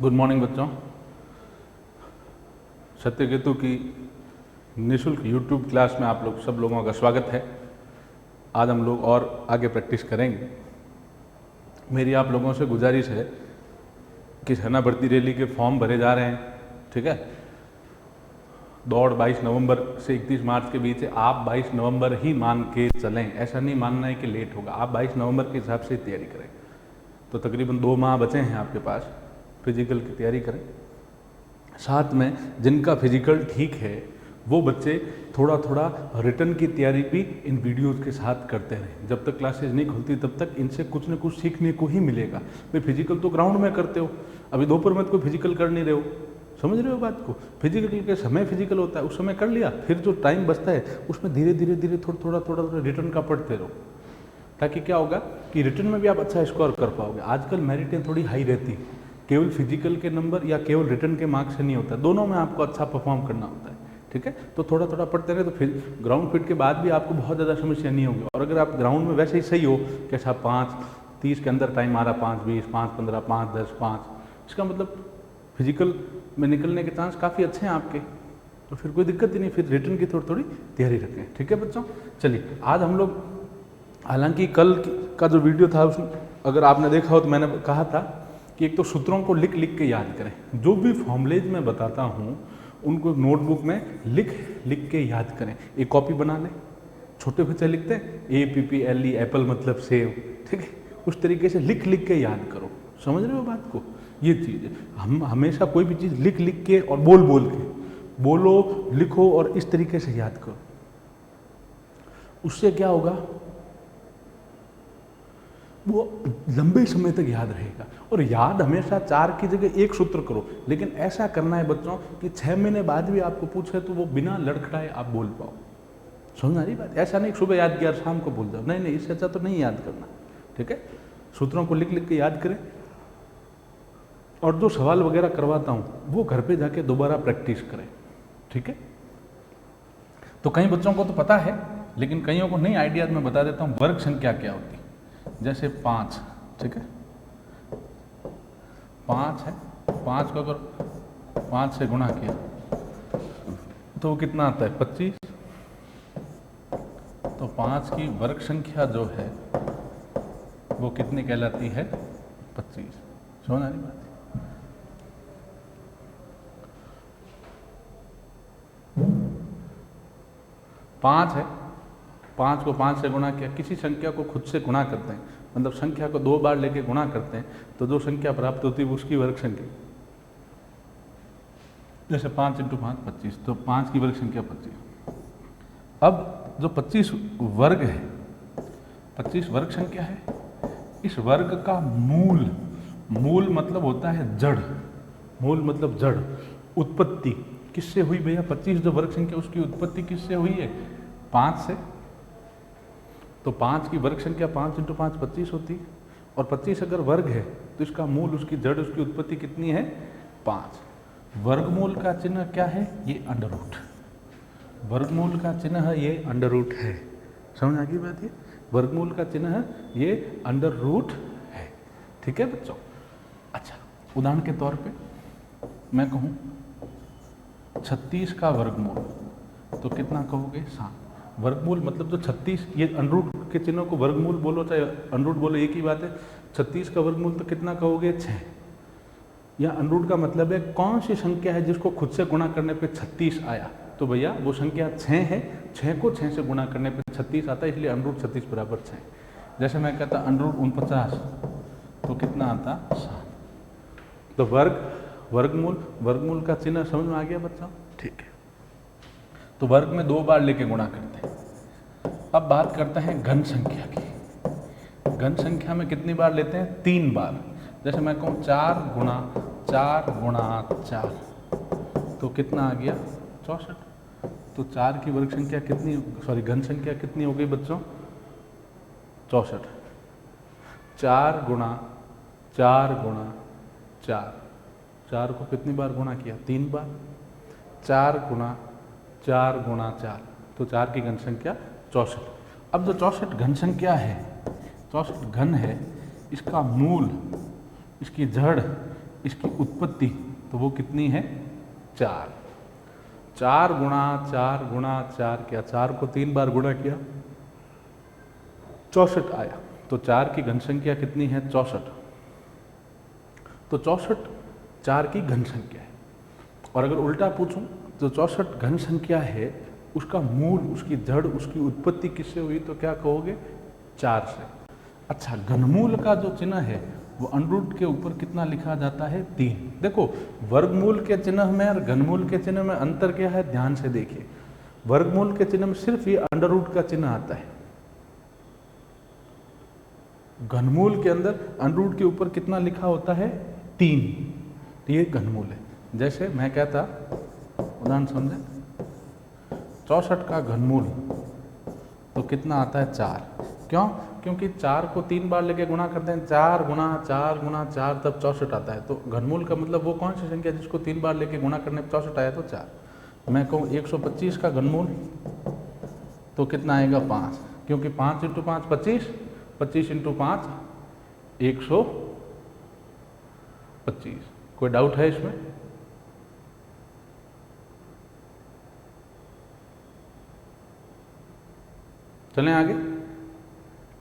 Good morning बच्चों। सत्यकेतु की निःशुल्क यूट्यूब क्लास में आप लोग सब लोगों का स्वागत है। आज हम लोग और आगे प्रैक्टिस करेंगे। मेरी आप लोगों से गुजारिश है कि सेना भर्ती रैली के फॉर्म भरे जा रहे हैं, ठीक है। दौड़ 22 नवंबर से 31 मार्च के बीच है। आप 22 नवंबर ही मान के चलें, ऐसा नहीं मानना है कि लेट होगा। आप 22 नवंबर के हिसाब से तैयारी करें। तो तकरीबन 2 माह बचे हैं आपके पास, फिजिकल की तैयारी करें। साथ में जिनका फिजिकल ठीक है वो बच्चे थोड़ा थोड़ा रिटर्न की तैयारी भी इन वीडियोज़ के साथ करते रहें। जब तक क्लासेस नहीं खुलती तब तक इनसे कुछ न कुछ सीखने को ही मिलेगा। भाई फिजिकल तो ग्राउंड में करते हो, अभी दोपहर में कोई फिजिकल कर नहीं रहे हो, समझ रहे हो बात को। फिजिकल के समय फिजिकल होता है, उस समय कर लिया, फिर जो टाइम बचता है उसमें धीरे धीरे थोड़ा रिटर्न का पढ़ते रहो, ताकि क्या होगा कि रिटर्न में भी आप अच्छा स्कोर कर पाओगे। आजकल मेरिटें थोड़ी हाई रहती है, केवल फिजिकल के नंबर या केवल रिटर्न के मार्क्स से नहीं होता, दोनों में आपको अच्छा परफॉर्म करना होता है, ठीक है। तो थोड़ा थोड़ा पढ़ते रहे तो फिर ग्राउंड फिट के बाद भी आपको बहुत ज़्यादा समस्या नहीं होगी। और अगर आप ग्राउंड में वैसे ही सही हो, कैसा 5:30 के अंदर टाइम आ रहा, 5:20, 5:15, 5:10, 5, इसका मतलब फिजिकल में निकलने के चांस काफ़ी अच्छे हैं आपके। तो फिर कोई दिक्कत ही नहीं, फिर रिटर्न की थोड़ी थोड़ी तैयारी रखें, ठीक है बच्चों। चलिए आज हम लोग, हालांकि कल का जो वीडियो था उसमें अगर आपने देखा हो तो मैंने कहा था कि एक तो सूत्रों को लिख लिख के याद करें। जो भी फॉर्मूलेज मैं बताता हूँ उनको नोटबुक में लिख लिख के याद करें। एक कॉपी बना लें, छोटे बच्चे लिखते हैं APPLE, एप्पल मतलब सेव, ठीक है। उस तरीके से लिख लिख के याद करो, समझ रहे हो बात को। ये चीज़ हम हमेशा कोई भी चीज़ लिख लिख के और बोल बोल के बोलो, लिखो और इस तरीके से याद करो। उससे क्या होगा, वो लंबे समय तक याद रहेगा। और याद हमेशा 4 की जगह 1 सूत्र करो, लेकिन ऐसा करना है बच्चों कि 6 महीने बाद भी आपको पूछे तो वो बिना लड़खड़ाए आप बोल पाओ। समझ रही बात। ऐसा नहीं सुबह याद किया शाम को बोल जाओ, नहीं नहीं, इससे अच्छा तो नहीं याद करना, ठीक है। सूत्रों को लिख लिख के याद करें। और जो सवाल वगैरह करवाता हूँ वो घर पे जाके दोबारा प्रैक्टिस करें, ठीक है। तो कई बच्चों को तो पता है, लेकिन कईयों को नहीं आइडिया। मैं बता देता हूँ वर्ग संख्या क्या होती है। जैसे 5, ठीक है, 5 है, 5 को अगर 5 से गुणा किया तो वो कितना आता है, 25। तो 5 की वर्ग संख्या जो है वो कितनी कहलाती है, 25। समझ आ रही बात। 5 है, 5 को 5 से गुणा किया। किसी संख्या को खुद से गुणा करते हैं, मतलब संख्या को 2 बार लेके गुणा करते हैं, तो जो संख्या प्राप्त होती है उसकी वर्ग संख्या। जैसे 5 × 5 25, तो 5 की वर्ग संख्या 25। अब जो 25 वर्ग है, 25 वर्ग संख्या है, इस वर्ग का मूल, मूल मतलब होता है जड़, मूल मतलब जड़, उत्पत्ति किससे हुई भैया, 25 जो वर्ग संख्या उसकी उत्पत्ति किससे हुई है, 5 से। तो 5 की वर्ग संख्या 5 × 5 25 होती है। और 25 अगर वर्ग है तो इसका मूल, उसकी जड़, उसकी उत्पत्ति कितनी है, 5। वर्गमूल का चिन्ह क्या है, ये अंडर रूट। वर्गमूल का चिन्ह ये अंडर रूट है। समझ आ गई बात। ये वर्गमूल का चिन्ह ये अंडर रूट है, ठीक है बच्चों। अच्छा, उदाहरण के तौर पे मैं कहूँ 36 का वर्गमूल, तो कितना कहोगे, 7। वर्गमूल मतलब जो 36, ये अंडरूट के चिन्हों को वर्गमूल बोलो चाहे अंडरूट बोलो एक ही बात है। 36 का वर्गमूल तो कितना कहोगे, 6। या अंडरूट का मतलब है कौन सी संख्या है जिसको खुद से गुणा करने पे 36 आया, तो भैया वो संख्या 6 है। 6 को 6 से गुणा करने पे 36 आता है, इसलिए अंडरूट 36 बराबर 6। जैसे मैं कहता अंडरूट 49, तो कितना आता, 7। तो वर्गमूल, वर्गमूल का चिन्ह समझ में आ गया बच्चों, ठीक है। तो वर्ग में 2 बार लेके गुणा करते हैं। अब बात करते हैं घन संख्या की। घन संख्या में कितनी बार लेते हैं, 3 बार। जैसे मैं कहूँ 4 × 4, तो कितना आ गया, 64। तो 4 की वर्ग संख्या कितनी, सॉरी घन संख्या कितनी हो गई बच्चों, 64। 4 × 4, 4 को कितनी बार गुणा किया, 3 बार। 4 × 4, तो 4 की घन संख्या 64। अब जो 64 घन संख्या है, 64 घन है, इसका मूल, इसकी जड़, इसकी उत्पत्ति, तो वो कितनी है 4। 4 गुणा 4 गुणा 4 किया, 4 को 3 बार गुणा किया 64 आया। तो 4 की घन संख्या कितनी है 64। तो 64 4 की घन संख्या है। और अगर उल्टा पूछूं तो 64 घन संख्या है, उसका मूल, उसकी जड़, उसकी उत्पत्ति किससे हुई, तो क्या कहोगे 4 से। अच्छा, घनमूल का जो चिन्ह है वो अंडरूट के ऊपर कितना लिखा जाता है 3। देखो वर्गमूल के चिन्ह में और घनमूल के चिन्ह में अंतर क्या है, ध्यान से देखिए। वर्गमूल के चिन्ह में सिर्फ ये अंडररूट का चिन्ह आता है, घनमूल के अंदर अंडरूट के ऊपर कितना लिखा होता है 3। ये घनमूल है। जैसे मैं कहता, उदाहरण समझे, 64 का घनमूल तो कितना आता है 4। क्यों? क्योंकि 4 को 3 बार लेके गुणा करते हैं, 4 गुणा 4 गुणा 4 तब 64 आता है। तो घनमूल का मतलब वो कौन सी संख्या जिसको 3 बार लेके गुणा करने पर 64 आया, तो 4। मैं कहूँ 125 का घनमूल तो कितना आएगा 5, क्योंकि 5 × 5 25, 25 × 5 125। कोई डाउट है इसमें? चलें आगे।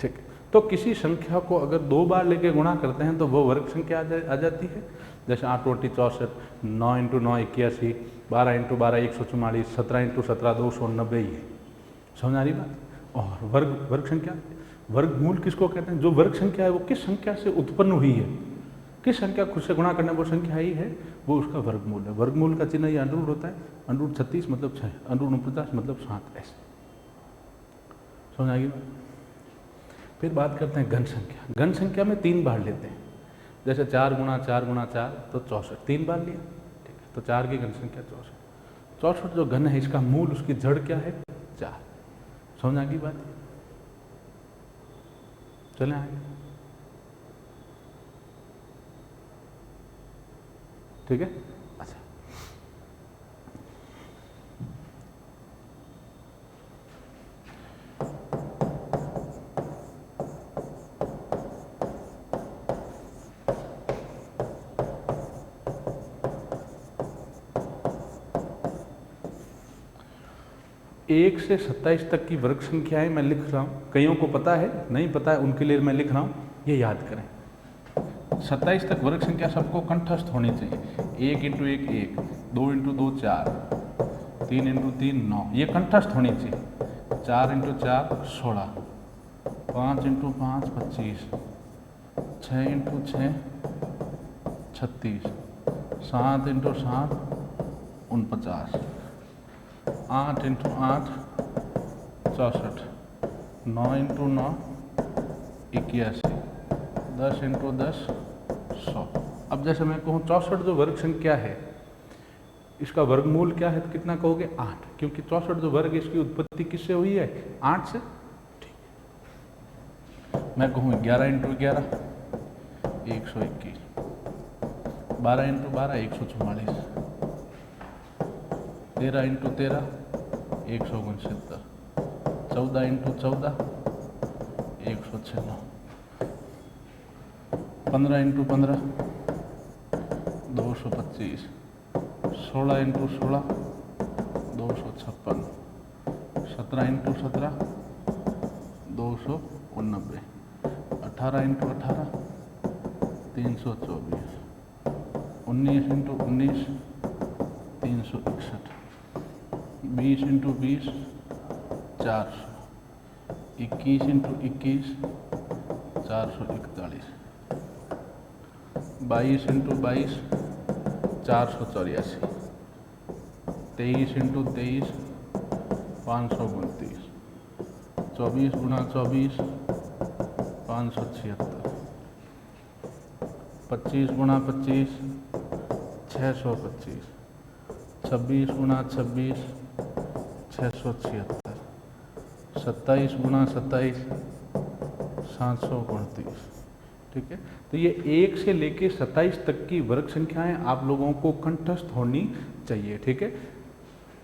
ठीक है, तो किसी संख्या को अगर 2 बार लेके गुणा करते हैं तो वो वर्ग संख्या आ जाती है। जैसे 8 × 64, 9 × 9 81, 12 × 12 144, 17 × 17 290। ये समझ आ रही बात? और वर्ग संख्या, वर्गमूल किसको कहते हैं? जो वर्ग संख्या है वो किस संख्या से उत्पन्न हुई है, किस संख्या खुद से गुणा करने वो संख्या ही है, वो उसका वर्गमूल है। वर्गमूल का चिन्ह ये अंडरूट होता है। अंडरूट 36 मतलब 6, अंडरूट 49 मतलब 7, ऐसे। समझ आ गई बात? फिर बात करते हैं घन संख्या। घन संख्या में 3 बार लेते हैं। जैसे 4 गुणा 4 गुणा 4 तो 64, 3 बार लिया। ठीक है, तो 4 की घन संख्या 64। 64 जो घन है, इसका मूल, उसकी जड़ क्या है 4। समझ आ गई बात? चलें आगे। ठीक है, अच्छा। एक से 27 तक की वर्ग संख्याएं मैं लिख रहा हूँ। कईयों को पता है, नहीं पता है, उनके लिए मैं लिख रहा हूँ, ये याद करें। 27 तक वर्ग संख्या सबको कंठस्थ होनी चाहिए। 1 × 1 1, 2 × 2 4, 3 × 3 9, ये कंठस्थ होनी चाहिए। 4 × 4 16, 5 × 5 25, 6 × 6 36, 7 × 7 49, 8 × 8 64, 9 × 9 81, 10 × 10 100। अब जैसे मैं कहूँ 64 जो वर्ग संख्या है, इसका वर्गमूल क्या है, तो कितना कहोगे 8, क्योंकि 64 जो वर्ग, इसकी उत्पत्ति किससे हुई है 8 से। ठीक, मैं कहूँ 11 × 11 121, 12 × 12 144, 13 × 13 169, 14 × 14 196, 15 × 15 225, 16 × 16 256, 17 × 17 289, 18 × 18 324, 19 × 19 361, 20 × 20 400, 21 × 21 441, 22 × 22 484, 23 × 23 529, 24 × 24 576, 25 × 25 625, 26 × 26 676, 27 × 27 729। ठीक है, तो ये 1 से लेके 27 तक की वर्ग संख्याएं आप लोगों को कंठस्थ होनी चाहिए। ठीक है,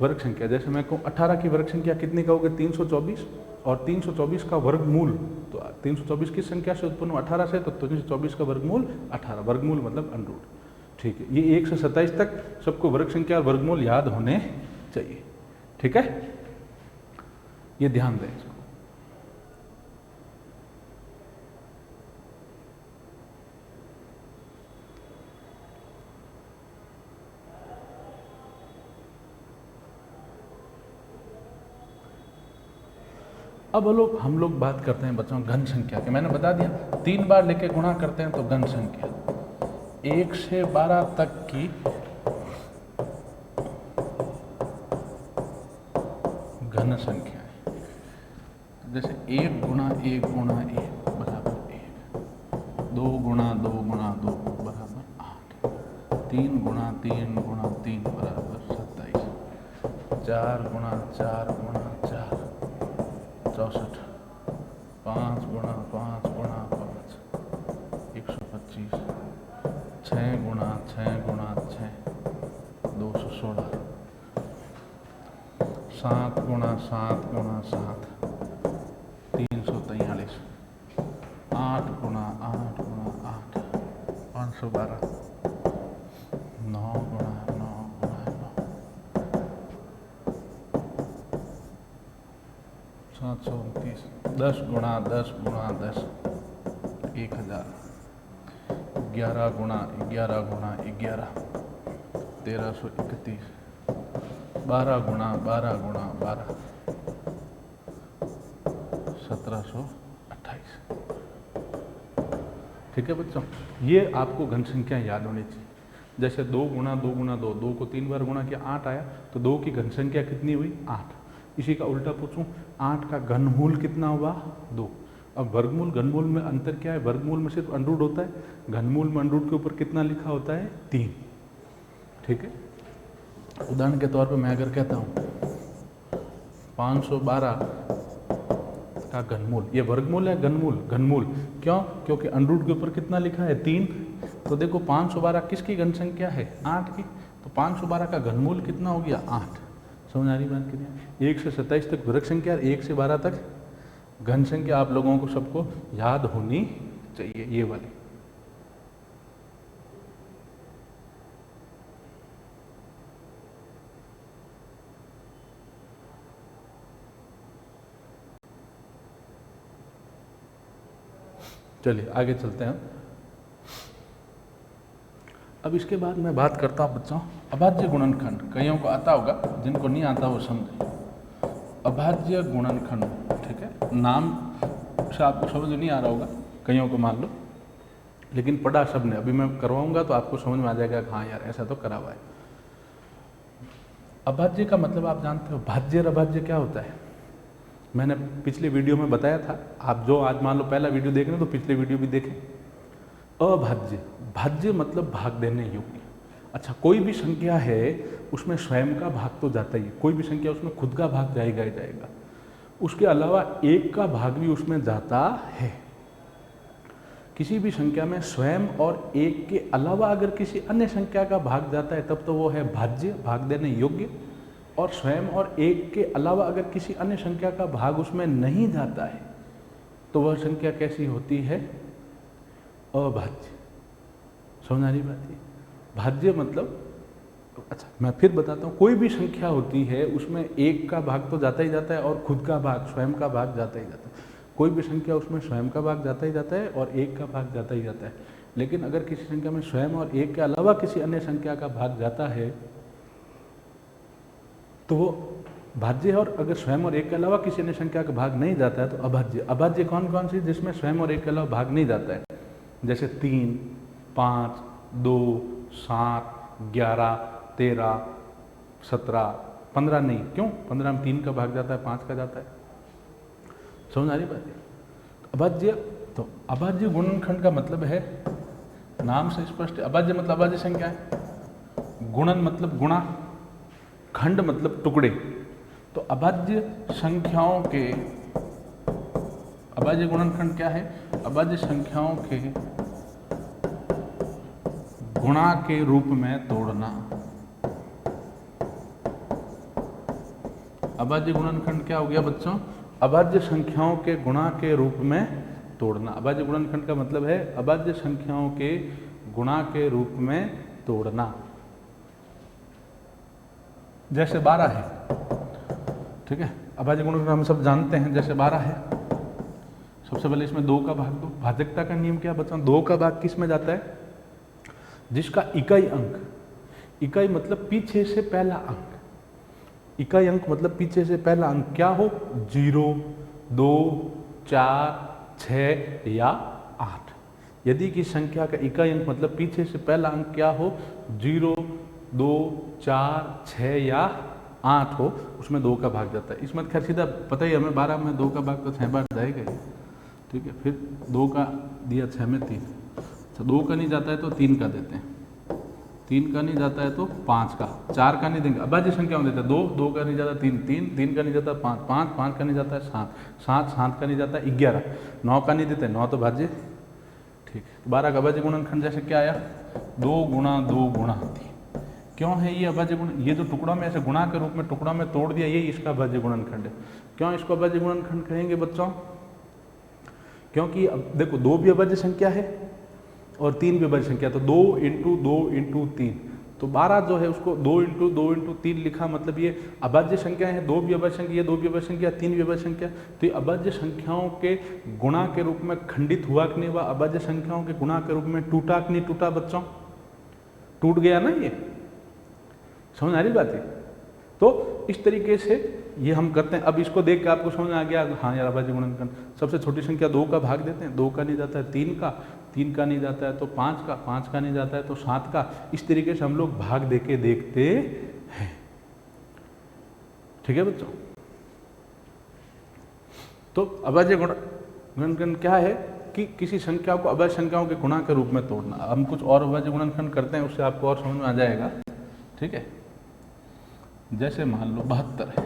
वर्ग संख्या, जैसे मैं कहूँ 18 की वर्ग संख्या कितनी कहोगे 324, और 324 का वर्गमूल, तो 324 किस संख्या से उत्पन्न हुआ 18 से, तो 324 का वर्गमूल 18, वर्गमूल मतलब अंडरूट। ठीक है, ये 1 से 27 तक सबको वर्ग संख्या और वर्गमूल याद होने चाहिए। ठीक है, ये ध्यान दें इसको। अब हम लोग बात करते हैं बच्चों घन संख्या की। मैंने बता दिया 3 बार लेके गुणा करते हैं तो घन संख्या 1 से 12 तक की घन संख्या है। जैसे 1 गुणा 1 गुणा 1 बराबर 1, 2 गुणा 2 गुणा 2 बराबर 8, 3 गुणा 3 गुणा 3 बराबर 27, 4 गुणा 4 गुणा 4 64, 5 गुणा 5 गुणा 5 125, 6 गुणा 6 गुणा 6 216, 7 गुणा 7 गुणा 7 343, 8 गुणा 8 गुणा 8 512, 9 गुणा 9 गुणा 9 729, 10 गुणा 10 गुणा 10 1000, 11 गुणा 11 गुणा 11 1331, 12 गुणा 12 गुणा 12 1728। ठीक है बच्चों, ये आपको घन संख्या याद होनी चाहिए। जैसे 2 गुणा 2 गुणा 2, 2 को 3 बार गुणा किया 8 आया, तो 2 की घन संख्या कितनी हुई 8। इसी का उल्टा पूछूं, 8 का घनमूल कितना हुआ 2। अब वर्गमूल घनमूल में अंतर क्या है, वर्गमूल में सिर्फ अंडरूट होता है, घनमूल में अंडरूट के ऊपर कितना लिखा होता है 3। ठीक है, उदाहरण के तौर पे मैं अगर कहता हूँ 512 का घनमूल, ये वर्गमूल है घनमूल, घनमूल क्यों, क्योंकि अंडरूट के ऊपर कितना लिखा है 3। तो देखो 512 किसकी घन संख्या है 8 की, तो 512 का घनमूल कितना हो गया 8। समझ आ रही बात की नहीं? 1 से 27 तक वर्ग संख्या, 1 से 12 तक घन संख्या आप लोगों को सबको याद होनी चाहिए, ये वाली। चलिए आगे चलते हैं। अब इसके बाद मैं बात करता हूँ बच्चों अभाज्य गुणनखंड। कईयों को आता होगा, जिनको नहीं आता वो समझे। अभाज्य गुणनखंड, ठीक है, नाम से आपको समझ नहीं आ रहा होगा, कईयों को मान लो, लेकिन पढ़ा सबने। अभी मैं करवाऊंगा तो आपको समझ में आ जाएगा कि हाँ यार ऐसा तो करा हुआ है। अभाज्य का मतलब आप जानते हो, भाज्य और अभाज्य क्या होता है। मैंने पिछले वीडियो में बताया था, आप जो आज मान लो पहला वीडियो देख रहे हैं तो पिछले वीडियो भी देखें। अभाज्य, भाज्य मतलब भाग देने योग्य। अच्छा, कोई भी संख्या है उसमें स्वयं का भाग तो जाता ही है, कोई भी संख्या उसमें खुद का भाग जाएगा ही जाएगा, उसके अलावा एक का भाग भी उसमें जाता है। किसी भी संख्या में स्वयं और एक के अलावा अगर किसी अन्य संख्या का भाग जाता है तब तो वो है भाज्य, भाग देने योग्य। और स्वयं और एक के अलावा अगर किसी अन्य संख्या का भाग उसमें नहीं जाता है तो वह संख्या कैसी होती है, अभाज्य। समझ आ रही बात है? भाज्य मतलब, अच्छा मैं फिर बताता हूँ, कोई भी संख्या होती है उसमें एक का भाग तो जाता ही जाता है और खुद का भाग, स्वयं का भाग जाता ही जाता है। कोई भी संख्या उसमें स्वयं का भाग जाता ही जाता है और एक का भाग जाता ही जाता है। लेकिन अगर किसी संख्या में स्वयं और एक के अलावा किसी अन्य संख्या का भाग जाता है तो वो भाज्य है, और अगर स्वयं और एक के अलावा किसी अन्य संख्या का भाग नहीं जाता है तो अभाज्य। अभाज्य कौन कौन सी, जिसमें स्वयं और एक के अलावा भाग नहीं जाता है, जैसे 3, 5, 2, 7, 11, 13, 17, 15 नहीं। क्यों? 15 में 3 का भाग जाता है, 5 का जाता है। समझ आ रही बात है? अभाज्य, तो अभाज्य गुणनखंड का मतलब है, नाम से स्पष्ट है, अभाज्य मतलब अभाज्य संख्या है, गुणन मतलब गुणा, खंड मतलब टुकड़े। तो अभाज्य संख्याओं के, अभाज्य गुणनखंड क्या है, अभाज्य संख्याओं के गुणा के रूप में तोड़ना। अभाज्य गुणनखंड क्या हो गया बच्चों, अभाज्य संख्याओं के गुणा के रूप में तोड़ना। अभाज्य गुणनखंड का मतलब है अभाज्य संख्याओं के गुणा के रूप में तोड़ना। जैसे 12 है, ठीक है, अभाज्य गुणनखंड हम सब जानते हैं, जैसे 12 है, सबसे पहले इसमें 2 का भाग दो। भाजकता का नियम क्या बच्चों, 2 का भाग किस में जाता है, जिसका इकाई अंक, इकाई मतलब पीछे से पहला अंक, इकाई अंक मतलब पीछे से पहला अंक क्या हो, 0, 2, 4, 6 या 8। यदि किसी संख्या का इकाई अंक मतलब पीछे से पहला अंक क्या हो, 0, 2, 4, 6 या 8 हो, उसमें 2 का भाग जाता है। इसमें खैर सीधा पता ही हमें 12 में 2 का भाग तो 6 बार जाएगा ही, ठीक है। फिर 2 का दिया 6 में 3, अच्छा 2 का नहीं जाता है तो 3 का देते हैं, 3 का नहीं जाता है तो 5 का, 4 का नहीं देंगे, अभाज्य संख्या में देते हैं 2, 2 का नहीं जाता 3, 3 का नहीं जाता 5, 5 का नहीं जाता है 7, 7 का नहीं जाता है 11, 9 का नहीं देते, 9 तो भाज्य, ठीक है। 12 का अभाज्य गुणनखंड जैसे क्या आया, 2 गुणा 2 गुणा 3। क्यों है ये अभाज्य गुण, ये जो टुकड़ा में ऐसे गुणा के रूप में टुकड़ा में तोड़ दिया, यही इसका अभाज्य गुणनखंड है। क्यों इसको अभाज्य गुणनखंड कहेंगे बच्चों, क्योंकि अब देखो 2 भी अभाज्य संख्या है और 3 भी अभाज्य संख्या, तो 2 × 2 × 3, तो 12 जो है उसको 2 × 2 × 3 लिखा, मतलब ये अभाज्य संख्या है, 2 भी अभाज्य संख्या, 2 भी अभाज्य संख्या, 3 भी अभाज्य संख्या, तो ये अभाज्य संख्याओं के गुणा के रूप में खंडित हुआ कि नहीं हुआ, अभाज्य संख्याओं के गुणा के रूप में टूटा कि नहीं टूटा बच्चों, टूट गया ना, ये समझ आ रही बात है। तो इस तरीके से ये हम करते हैं। अब इसको देख के आपको समझ आ गया, हाँ यार अभाज्य गुणनखंड, सबसे छोटी संख्या 2 का भाग देते हैं, 2 का नहीं जाता है 3 का, 3 का नहीं जाता है तो 5 का, 5 का नहीं जाता है तो 7 का, इस तरीके से हम लोग भाग देके देखते हैं, ठीक है बच्चों। तो अभाज्य गुणनखंड क्या है कि किसी संख्या को अभाज्य संख्याओं के गुणा के रूप में तोड़ना। हम कुछ और अभाज्य गुणनखंड करते हैं, उससे आपको और समझ में आ जाएगा, ठीक है। जैसे मान लो 72 है,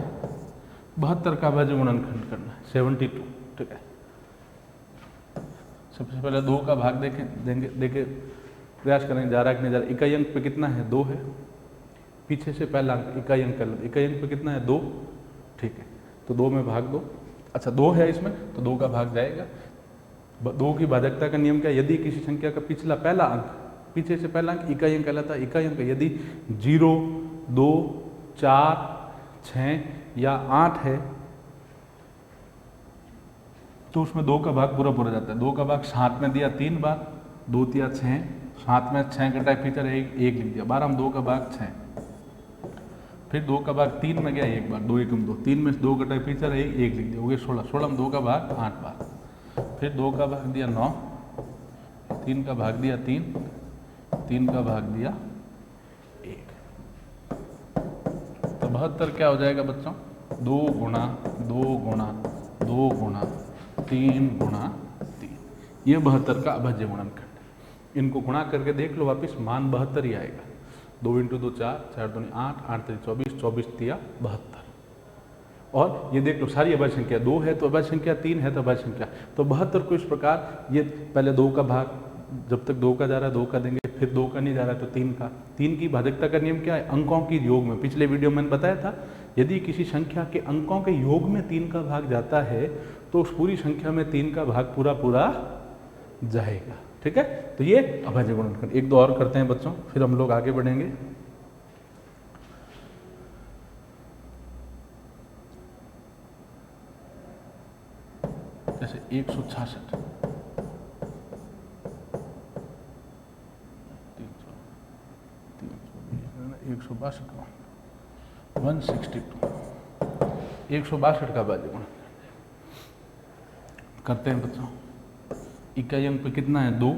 72 का अभाज्य गुणनखंड करना है 72, ठीक है। सबसे पहले 2 का भाग देके प्रयास करेंगे, जा रहा है कि नहीं जा रहा। इकाई अंक पे कितना है, 2 है, पीछे से पहला अंक इकाई अंक कर लो, इकाई अंक पे कितना है 2, ठीक है, तो 2 में भाग दो, अच्छा 2 है इसमें तो 2 का भाग जाएगा। 2 की भाजकता का नियम क्या, यदि किसी संख्या का पिछला पहला अंक, पीछे से पहला अंक इकाई अंक कहलाता है, इकाई अंक यदि 0, 2, 4, 6 या 8 है तो उसमें 2 का भाग पूरा पूरा जाता है। 2 का भाग 7 में दिया 3 बार, 2 दिया 6, 7 में 6 घटाए फीचर 1 लिख दिया, 12 में 2 का भाग 6, फिर 2 का भाग 3 में गया 1 बार, 2 1 2, 3 में 2 घटाए फीचर 1 लिख दिया, हो गया 16, 16 में 2 का भाग 8 बार, फिर 2 का भाग दिया 9, 3 का भाग दिया 3, 3 का भाग दिया 1, तो 72 क्या हो जाएगा बच्चों, 2 गुणा 2 गुणा 2 गुणा 3 गुणा 3, ये 72 का अभाज्य गुणनखंड। इनको गुणा करके देख लो, वापिस मान 72 ही आएगा। 2 × 2 4, 4 2 8, 8 3 24, 24 3 72। और ये देख लो सारी अभाज्य संख्या, 2 है तो अभाज्य संख्या, 3 है तो अभाज्य संख्या, तो 72 को इस प्रकार, ये पहले 2 का भाग, जब तक 2 का जा रहा है 2 का देंगे, फिर 2 का नहीं जा रहा है तो 3 का। 3 की भाजकता का नियम क्या है, अंकों की योग में, पिछले वीडियो में मैंने बताया था, यदि किसी संख्या के अंकों के योग में 3 का भाग जाता है तो उस पूरी संख्या में 3 का भाग पूरा पूरा जाएगा, ठीक है। तो ये अभाज्य गुणनखंड। एक दो और करते हैं बच्चों, फिर हम लोग आगे बढ़ेंगे। जैसे 166, 162 का अभाज्य गुणनखंड करते हैं बच्चों। इकाई अंक पे कितना है 2,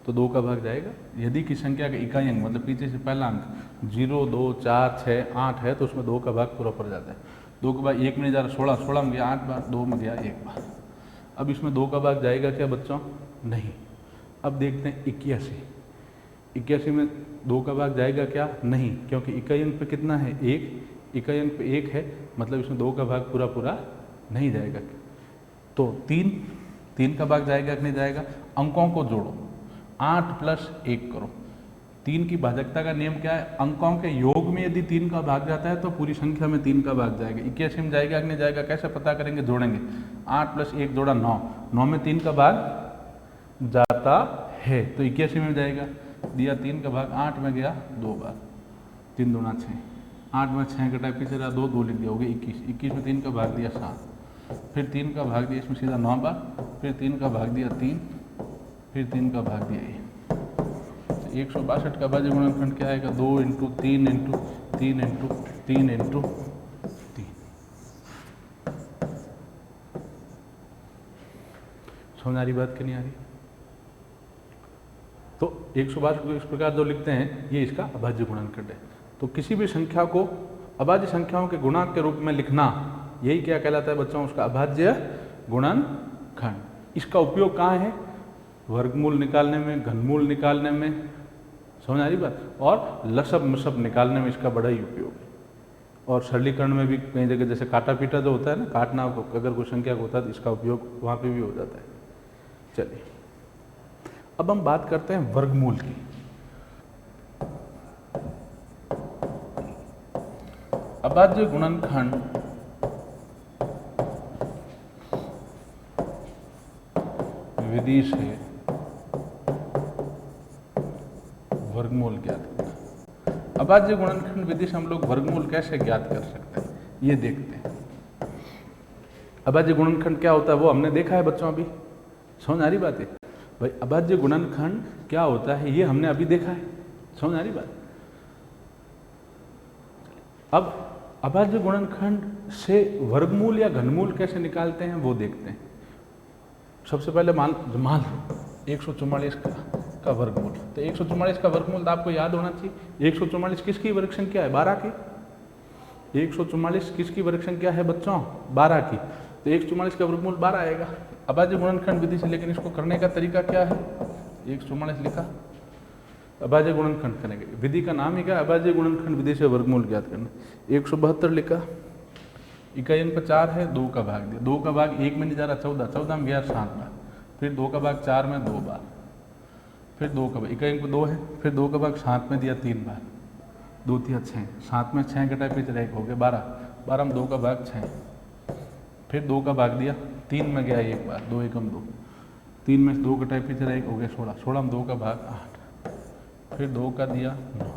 तो 2 का भाग जाएगा। यदि किसी संख्या का इकाई अंक मतलब पीछे से पहला अंक 0, 2, 4, 6, 8 है तो उसमें 2 का भाग पूरा पड़ जाता है। 2 के बाद 1 में नहीं जा रहा, 16, 16 में गया 8 बार, 2 में गया 1 बार। अब इसमें 2 का भाग जाएगा क्या बच्चों, नहीं। अब देखते हैं 81, 81 में 2 का भाग जाएगा क्या, नहीं, क्योंकि इकाई अंक पे कितना है 1, इकाई अंक पे 1 है, मतलब इसमें 2 का भाग पूरा पूरा नहीं जाएगा। तो 3 का भाग जाएगा कि नहीं जाएगा। अंकों को जोड़ो, 8 + 1 करो। 3 की भाजकता का नियम क्या है, अंकों के योग में यदि 3 का भाग जाता है तो पूरी संख्या में 3 का भाग जाएगा। 81 में जाएगा कि नहीं जाएगा, कैसे पता करेंगे, जोड़ेंगे। 8 + 1 जोड़ा 9, 9 में 3 का भाग जाता है तो 81 में जाएगा। दिया 3 का भाग, 8 में गया 2 बार, 3 दूना 6, 8 में 6 घटाए पीछे रहा 2, 2 लिख दिया, हो गया 21, 21 में 3 का भाग दिया 7, फिर 3 का भाग दिया इसमें सीधा 9 बार, फिर 3 का भाग दिया 3, फिर 3 का भाग दिया 1। 162 का अभाज्य गुणनखंड क्या आएगा? 2 इंटू 3 इंटू 3 इंटू 3 इंटू 3। समझ आ रही बात कि नहीं आ रही? तो 162 को इस प्रकार जो लिखते हैं ये इसका अभाज्य गुणनखंड है। तो किसी भी संख्या को अभाज्य संख्याओं के गुणक के रूप में लिखना, यही क्या कहलाता है बच्चों? उसका अभाज्य गुणनखंड। इसका उपयोग कहाँ है? वर्गमूल निकालने में, घनमूल निकालने में, समझ आ रही बात? और लसब मसब निकालने में इसका बड़ा ही उपयोग है। और सरलीकरण में भी कई जगह जैसे काटा पीटा जो होता है ना, काटना अगर कोई संख्या को होता है तो इसका उपयोग वहाँ पे भी हो जाता है। चलिए अब हम बात करते हैं वर्गमूल की। अभाज्य गुणनखंड विधि से वर्गमूल ज्ञात करना। अभाज्य गुणनखंड विधि से हम लोग वर्गमूल कैसे ज्ञात कर सकते हैं ये देखते हैं। अभाज्य गुणनखंड क्या होता है वो हमने देखा है बच्चों अभी। समझ आ रही बात है भाई? अभाज्य गुणनखंड क्या होता है ये हमने अभी देखा है। समझ आ रही बात? अब अभाज्य गुणनखंड से वर्गमूल या घनमूल कैसे निकालते हैं वो देखते हैं। सबसे पहले मान 144 का वर्गमूल। तो 144 का वर्गमूल तो आपको याद होना चाहिए। 144 किसकी वर्ग संख्या है? 12 की। 144 किसकी वर्ग संख्या है बच्चों? 12 की। तो 144 का वर्गमूल 12 आएगा अभाज्य गुणनखंड विधि से। लेकिन इसको करने का तरीका क्या है? 144 लिखा, अभाज्य गुणनखंड करेंगे। विधि का नाम ही क्या? अभाज्य गुणनखंड विधि से वर्गमूल ज्ञात करना। 172 लिखा, इकाई अंक 4 है, 2 का भाग दिया। 2 का भाग 1 में नहीं जा रहा, 14, 14 में गया 7 बार, फिर 2 का भाग 4 में 2 बार, फिर 2 का भाग, इकाई अंक 2 है, फिर 2 का भाग 7 में दिया 3 बार, 2 3 6, 7 में 6 घटाए पीछे रह हो गया 12, 12 में 2 का भाग 6, फिर 2 का भाग दिया 3 में गया 1 बार, 2 एकम 2, 3 में 2 घटाए पीछे रह हो गया 16, 16 में 2 का भाग 8, फिर 2 का दिया 9,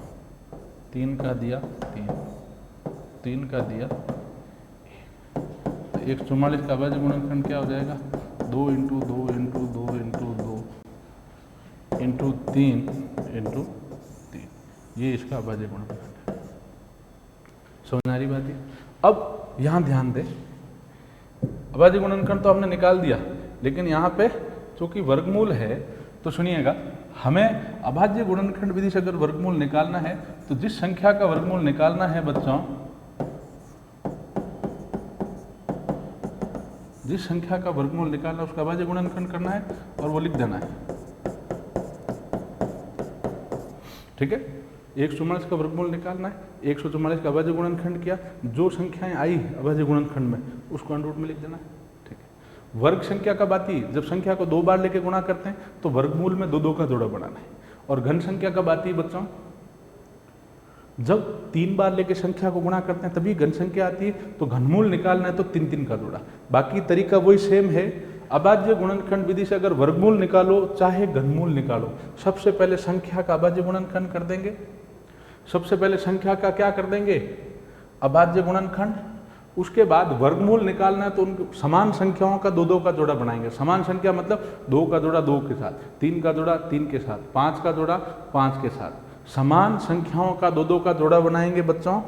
3 का दिया 3, 3 का दिया 144 का अभाज्य गुणनखंड क्या हो जाएगा? 2 into 2 into 2 into 2 into 3 into 3, ये इसका अभाज्य गुणनखंड है। समझ आ रही बात है? अब यहाँ ध्यान दें, अभाज्य गुणनखंड तो हमने निकाल दिया, लेकिन यहाँ पे चूंकि वर्गमूल है तो सुनिएगा, हमें अभाज्य गुणनखंड विधि से अगर वर्गमूल निकालना है तो जिस संख्या का वर्गमूल निकालना है बच्चों, जिस संख्या का वर्गमूल निकालना है उसका अभाज्य गुणनखंड करना है और वो लिख देना है। ठीक है? 144 का वर्गमूल निकालना है, 144 का अभाज्य गुणनखंड किया, जो संख्याएं आई अभाज्य गुणनखंड में उसको अंडर रूट में लिख देना है। ठीक है? वर्ग संख्या कब आती है? जब संख्या को 2 बार लेके गुणा करते हैं तो वर्गमूल में 2 2 का जोड़ा बनाना है। और घन संख्या कब आती है बच्चों? जब 3 बार लेके संख्या को गुणा करते हैं तभी घन संख्या आती है। तो घनमूल निकालना है तो 3 3 का जोड़ा। बाकी तरीका वही सेम है। अभाज्य गुणनखंड विधि से अगर वर्गमूल निकालो चाहे घनमूल निकालो, सबसे पहले संख्या का अभाज्य गुणनखंड कर देंगे। सबसे पहले संख्या का क्या कर देंगे? अभाज्य गुणनखंड। उसके बाद वर्गमूल निकालना है तो उन समान संख्याओं का 2 2 का जोड़ा बनाएंगे। समान संख्या मतलब 2 का जोड़ा 2 के साथ, 3 का जोड़ा 3 के साथ, 5 का जोड़ा 5 के साथ, समान संख्याओं का 2 2 का जोड़ा बनाएंगे बच्चों।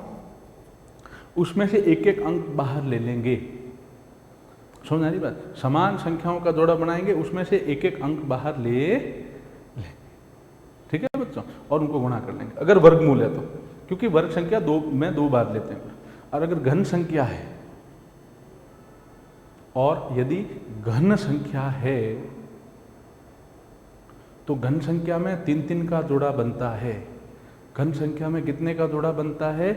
उसमें से एक एक अंक बाहर ले लेंगे। समझ आ रही बात? समान संख्याओं का जोड़ा बनाएंगे, उसमें से एक एक अंक बाहर ले। ठीक है बच्चों? और उनको गुणा कर लेंगे अगर वर्गमूल है तो, क्योंकि वर्ग संख्या 2 में 2 बार लेते हैं। और अगर घन संख्या है, और यदि घन संख्या है तो घन संख्या में 3 3 का जोड़ा बनता है। घन संख्या में कितने का जोड़ा बनता है?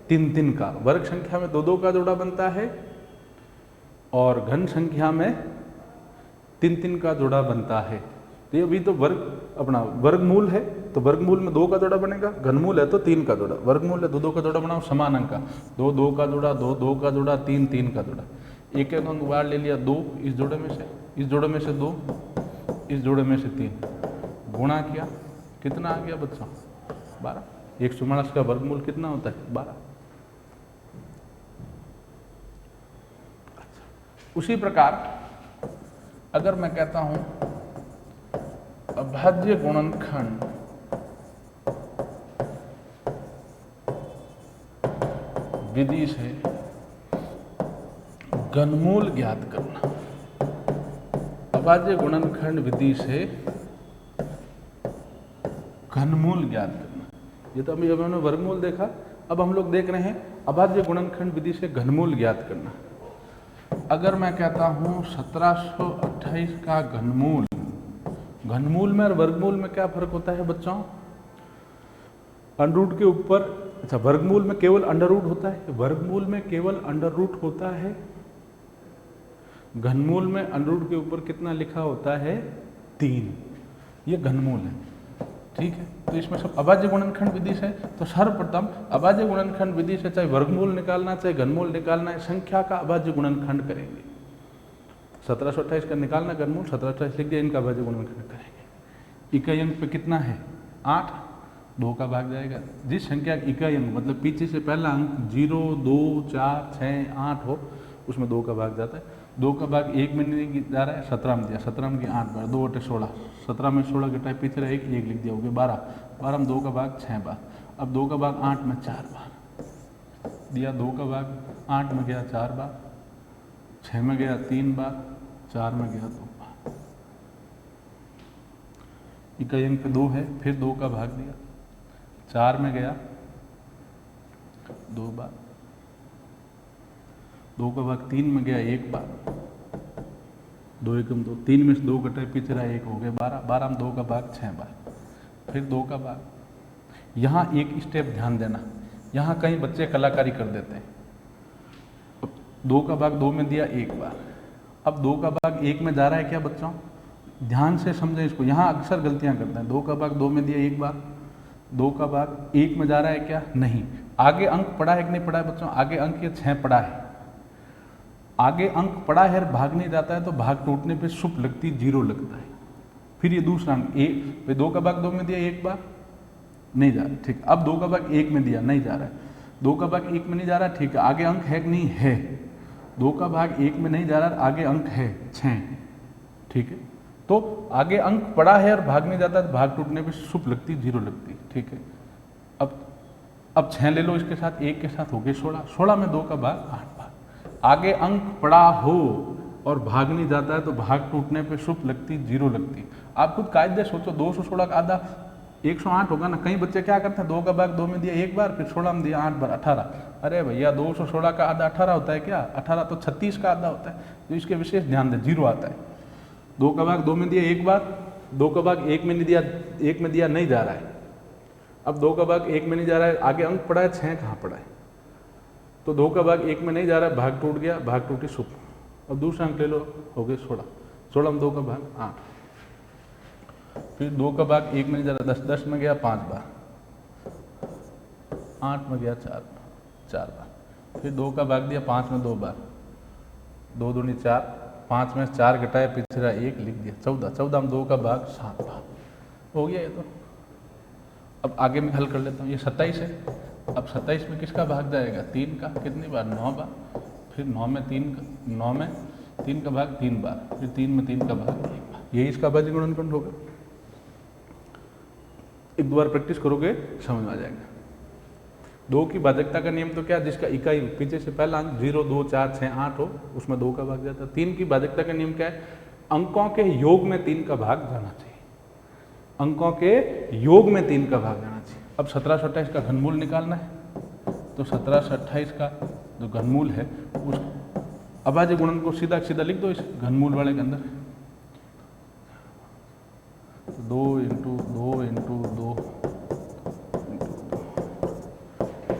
3 3 का। वर्ग संख्या में 2 2 का जोड़ा बनता है और घन संख्या में 3 3 का जोड़ा बनता है। तो ये अभी तो अपना वर्गमूल है तो वर्गमूल में 2 का जोड़ा बनेगा, घनमूल है तो 3 का जोड़ा, वर्गमूल है 2 2 का जोड़ा बनाओ समान अंक का, 2 2 का जोड़ा, 2 2 का जोड़ा, 3 3 का जोड़ा। एक एक अंक बाहर ले लिया 2, इस जोड़े में से, इस जोड़े में से 2, इस जोड़े में से 3, गुणा किया, कितना आ गया बच्चों? 12। 144 का वर्गमूल कितना होता है? 12। उसी प्रकार अगर मैं कहता हूं अभाज्य गुणनखंड विधि से घनमूल ज्ञात करना, अभाज्य गुणनखंड विधि से घनमूल ज्ञात करना। ये तो अभी हमने वर्गमूल देखा, अब हम लोग देख रहे हैं अभाज्य गुणनखंड विधि से घनमूल ज्ञात करना। अगर मैं कहता हूं 1728 का घनमूल, घनमूल में और वर्गमूल में क्या फर्क होता है बच्चों? अंडर रूट के ऊपर, अच्छा वर्गमूल में केवल अंडर रूट होता है, वर्गमूल में केवल अंडर रूट होता है, घनमूल में अंडर रूट के ऊपर कितना लिखा होता है? 3। ये घनमूल है, ठीक है। तो इसमें सब अभाज्य गुणनखंड विधि से, तो सर्वप्रथम अभाज्य गुणनखंड विधि से चाहे वर्गमूल निकालना चाहे घनमूल निकालना है, संख्या का अभाज्य गुणनखंड करेंगे। 1728 का निकालना घनमूल, 1728 लिख दिया, इनका अभाज्य गुणनखंड करेंगे। इकाई अंक पे कितना है? 8, 2 का भाग जाएगा। जिस संख्या का इकाई अंक मतलब पीछे से पहला अंक 0, 2, 4, 6, 8 हो, उसमें 2 का भाग जाता है। 2 का भाग 1 में नहीं जा रहा है, 17 में दिया, 17 में 8 बार, 2 × 16, 17 में 16 के टाइप पीछे एक लिख दिया, हो गया 12, 12 में 2 का भाग 6 बार, अब 2 का भाग 8 में 4 बार दिया, 2 का भाग 8 में गया 4 बार, 6 में गया 3 बार, 4 में गया 2 बार। इकाई अंक पे 2 है, फिर 2 का भाग दिया, 4 में गया 2 बार, 2 का भाग 3 में गया 1 बार, 2 एकम 2, 3 में से 2 कटे पीछे रहा 1, हो गया 12, 12 में 2 का भाग 6 बार, फिर 2 का भाग। यहाँ एक स्टेप ध्यान देना, यहाँ कई बच्चे कलाकारी कर देते हैं। 2 का भाग 2 में दिया 1 बार, अब 2 का भाग 1 में जा रहा है क्या बच्चों? ध्यान से समझें इसको, यहाँ अक्सर गलतियाँ करते हैं। 2 का भाग 2 में दिया 1 बार, 2 का भाग 1 में जा रहा है क्या? नहीं। आगे अंक पड़ा है कि नहीं पड़ा है बच्चों? आगे अंक ये 6 पड़ा है, आगे अंक पड़ा है और भाग नहीं जाता है तो भाग टूटने पे शुभ लगती 0 लगता है। फिर ये दूसरा अंक 1, 2 का भाग 2 में दिया 1 बार, नहीं जा रहा, ठीक। अब 2 का भाग 1 में दिया, नहीं जा रहा है, 2 का भाग 1 में नहीं जा रहा, ठीक है। आगे अंक है कि नहीं? है। 2 का भाग 1 में नहीं जा रहा, आगे अंक है 6, ठीक है। तो आगे अंक पड़ा है और भाग नहीं जाता तो भाग टूटने पे शुभ लगती 0 लगती, ठीक है। अब 6 ले लो इसके साथ, 1 के साथ हो गए 16, 16 में 2 का भाग 8 बार। आगे अंक पड़ा हो और भाग नहीं जाता है तो भाग टूटने पे शुभ लगती 0 लगती। आप खुद कायदे सोचो, 216 का आधा 108 होगा ना। कई बच्चे क्या करते हैं, 2 का भाग 2 में दिया 1 बार, फिर 16 में दिया 8 बार, 18। अरे भैया 216 का आधा 18 होता है क्या? 18 तो 36 का आधा होता है, तो इसके विशेष ध्यान दें, 0 आता है। 2 का भाग 2 में दिया 1 बार, 2 का भाग 1 में नहीं दिया, 1 में दिया, नहीं जा रहा है। अब 2 का भाग 1 में नहीं जा रहा है, आगे अंक पड़ा है 6, कहाँ पड़ा है? तो 2 का भाग 1 में नहीं जा रहा है, भाग टूट गया, भाग टूटी शुभ। अब दूसरा अंक ले लो, हो गए 16, 16 में 2 का भाग 8, फिर 2 का भाग 1 में नहीं जा रहा, 10, 10 में गया 5 बार, 8 में गया 4 बार, फिर 2 का भाग दिया 5 में 2 बार, 2 दूनी 4, 5 में 4 घटाए पिछड़ा 1 लिख दिया, 14, 14 में 2 का भाग 7 बार, हो गया ये तो। अब आगे मैं हल कर लेता हूँ, ये 27 है। अब 27 में किसका भाग जाएगा? 3 का, कितनी बार? 9 बार, फिर 9 में 3 का भाग 3 बार, फिर 3 में 3 का भाग 1 बार। यही इसका अभाज्य गुणनखंड होगा। एक दो बार प्रैक्टिस करोगे समझ में आ जाएगा। 2 की भाजकता का नियम तो क्या? जिसका इकाई पीछे से पहला अंक 0, 2, 4, 6, 8 हो, उसमें 2 का भाग जाता है। 3 की भाजकता का नियम क्या है? अंकों के योग में 3 का भाग जाना चाहिए, अंकों के योग में 3 का भाग जाना चाहिए। अब 1728 का घनमूल निकालना है, तो 1728 का जो घनमूल है उस अभाज्य गुणन को सीधा सीधा लिख दो इस घनमूल वाले के अंदर। 2 × 2 × 2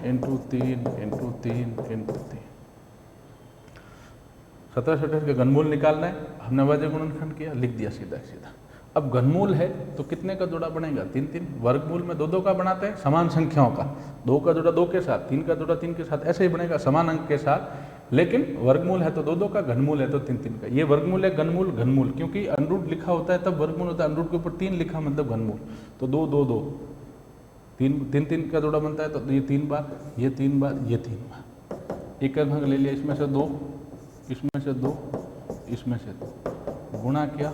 × 3 × 3 × 3। 1728 का घनमूल निकालना है, हमने अभाज्य गुणनखंड किया, लिख दिया सीधा सीधा। अब घनमूल है तो कितने का जोड़ा बनेगा? 3 3। वर्गमूल में 2 2 का बनाते हैं समान संख्याओं का, 2 का जोड़ा 2 के साथ, 3 का जोड़ा 3 के साथ, ऐसे ही बनेगा समान अंक के साथ। लेकिन वर्गमूल है तो दो दो का, घनमूल है तो तीन तीन का। ये वर्गमूल है, घनमूल घनमूल, क्योंकि अनरूट लिखा होता है तब वर्गमूल होता है, अनरूट के ऊपर तीन लिखा मतलब घनमूल। तो दो दो दो, तीन तीन तीन का जोड़ा बनता है, तो ये 3 बार, ये 3 बार, ये 3 बार। एक अंक ले लिया, इसमें से 2, इसमें से 2, इसमें से 2, गुणा किया,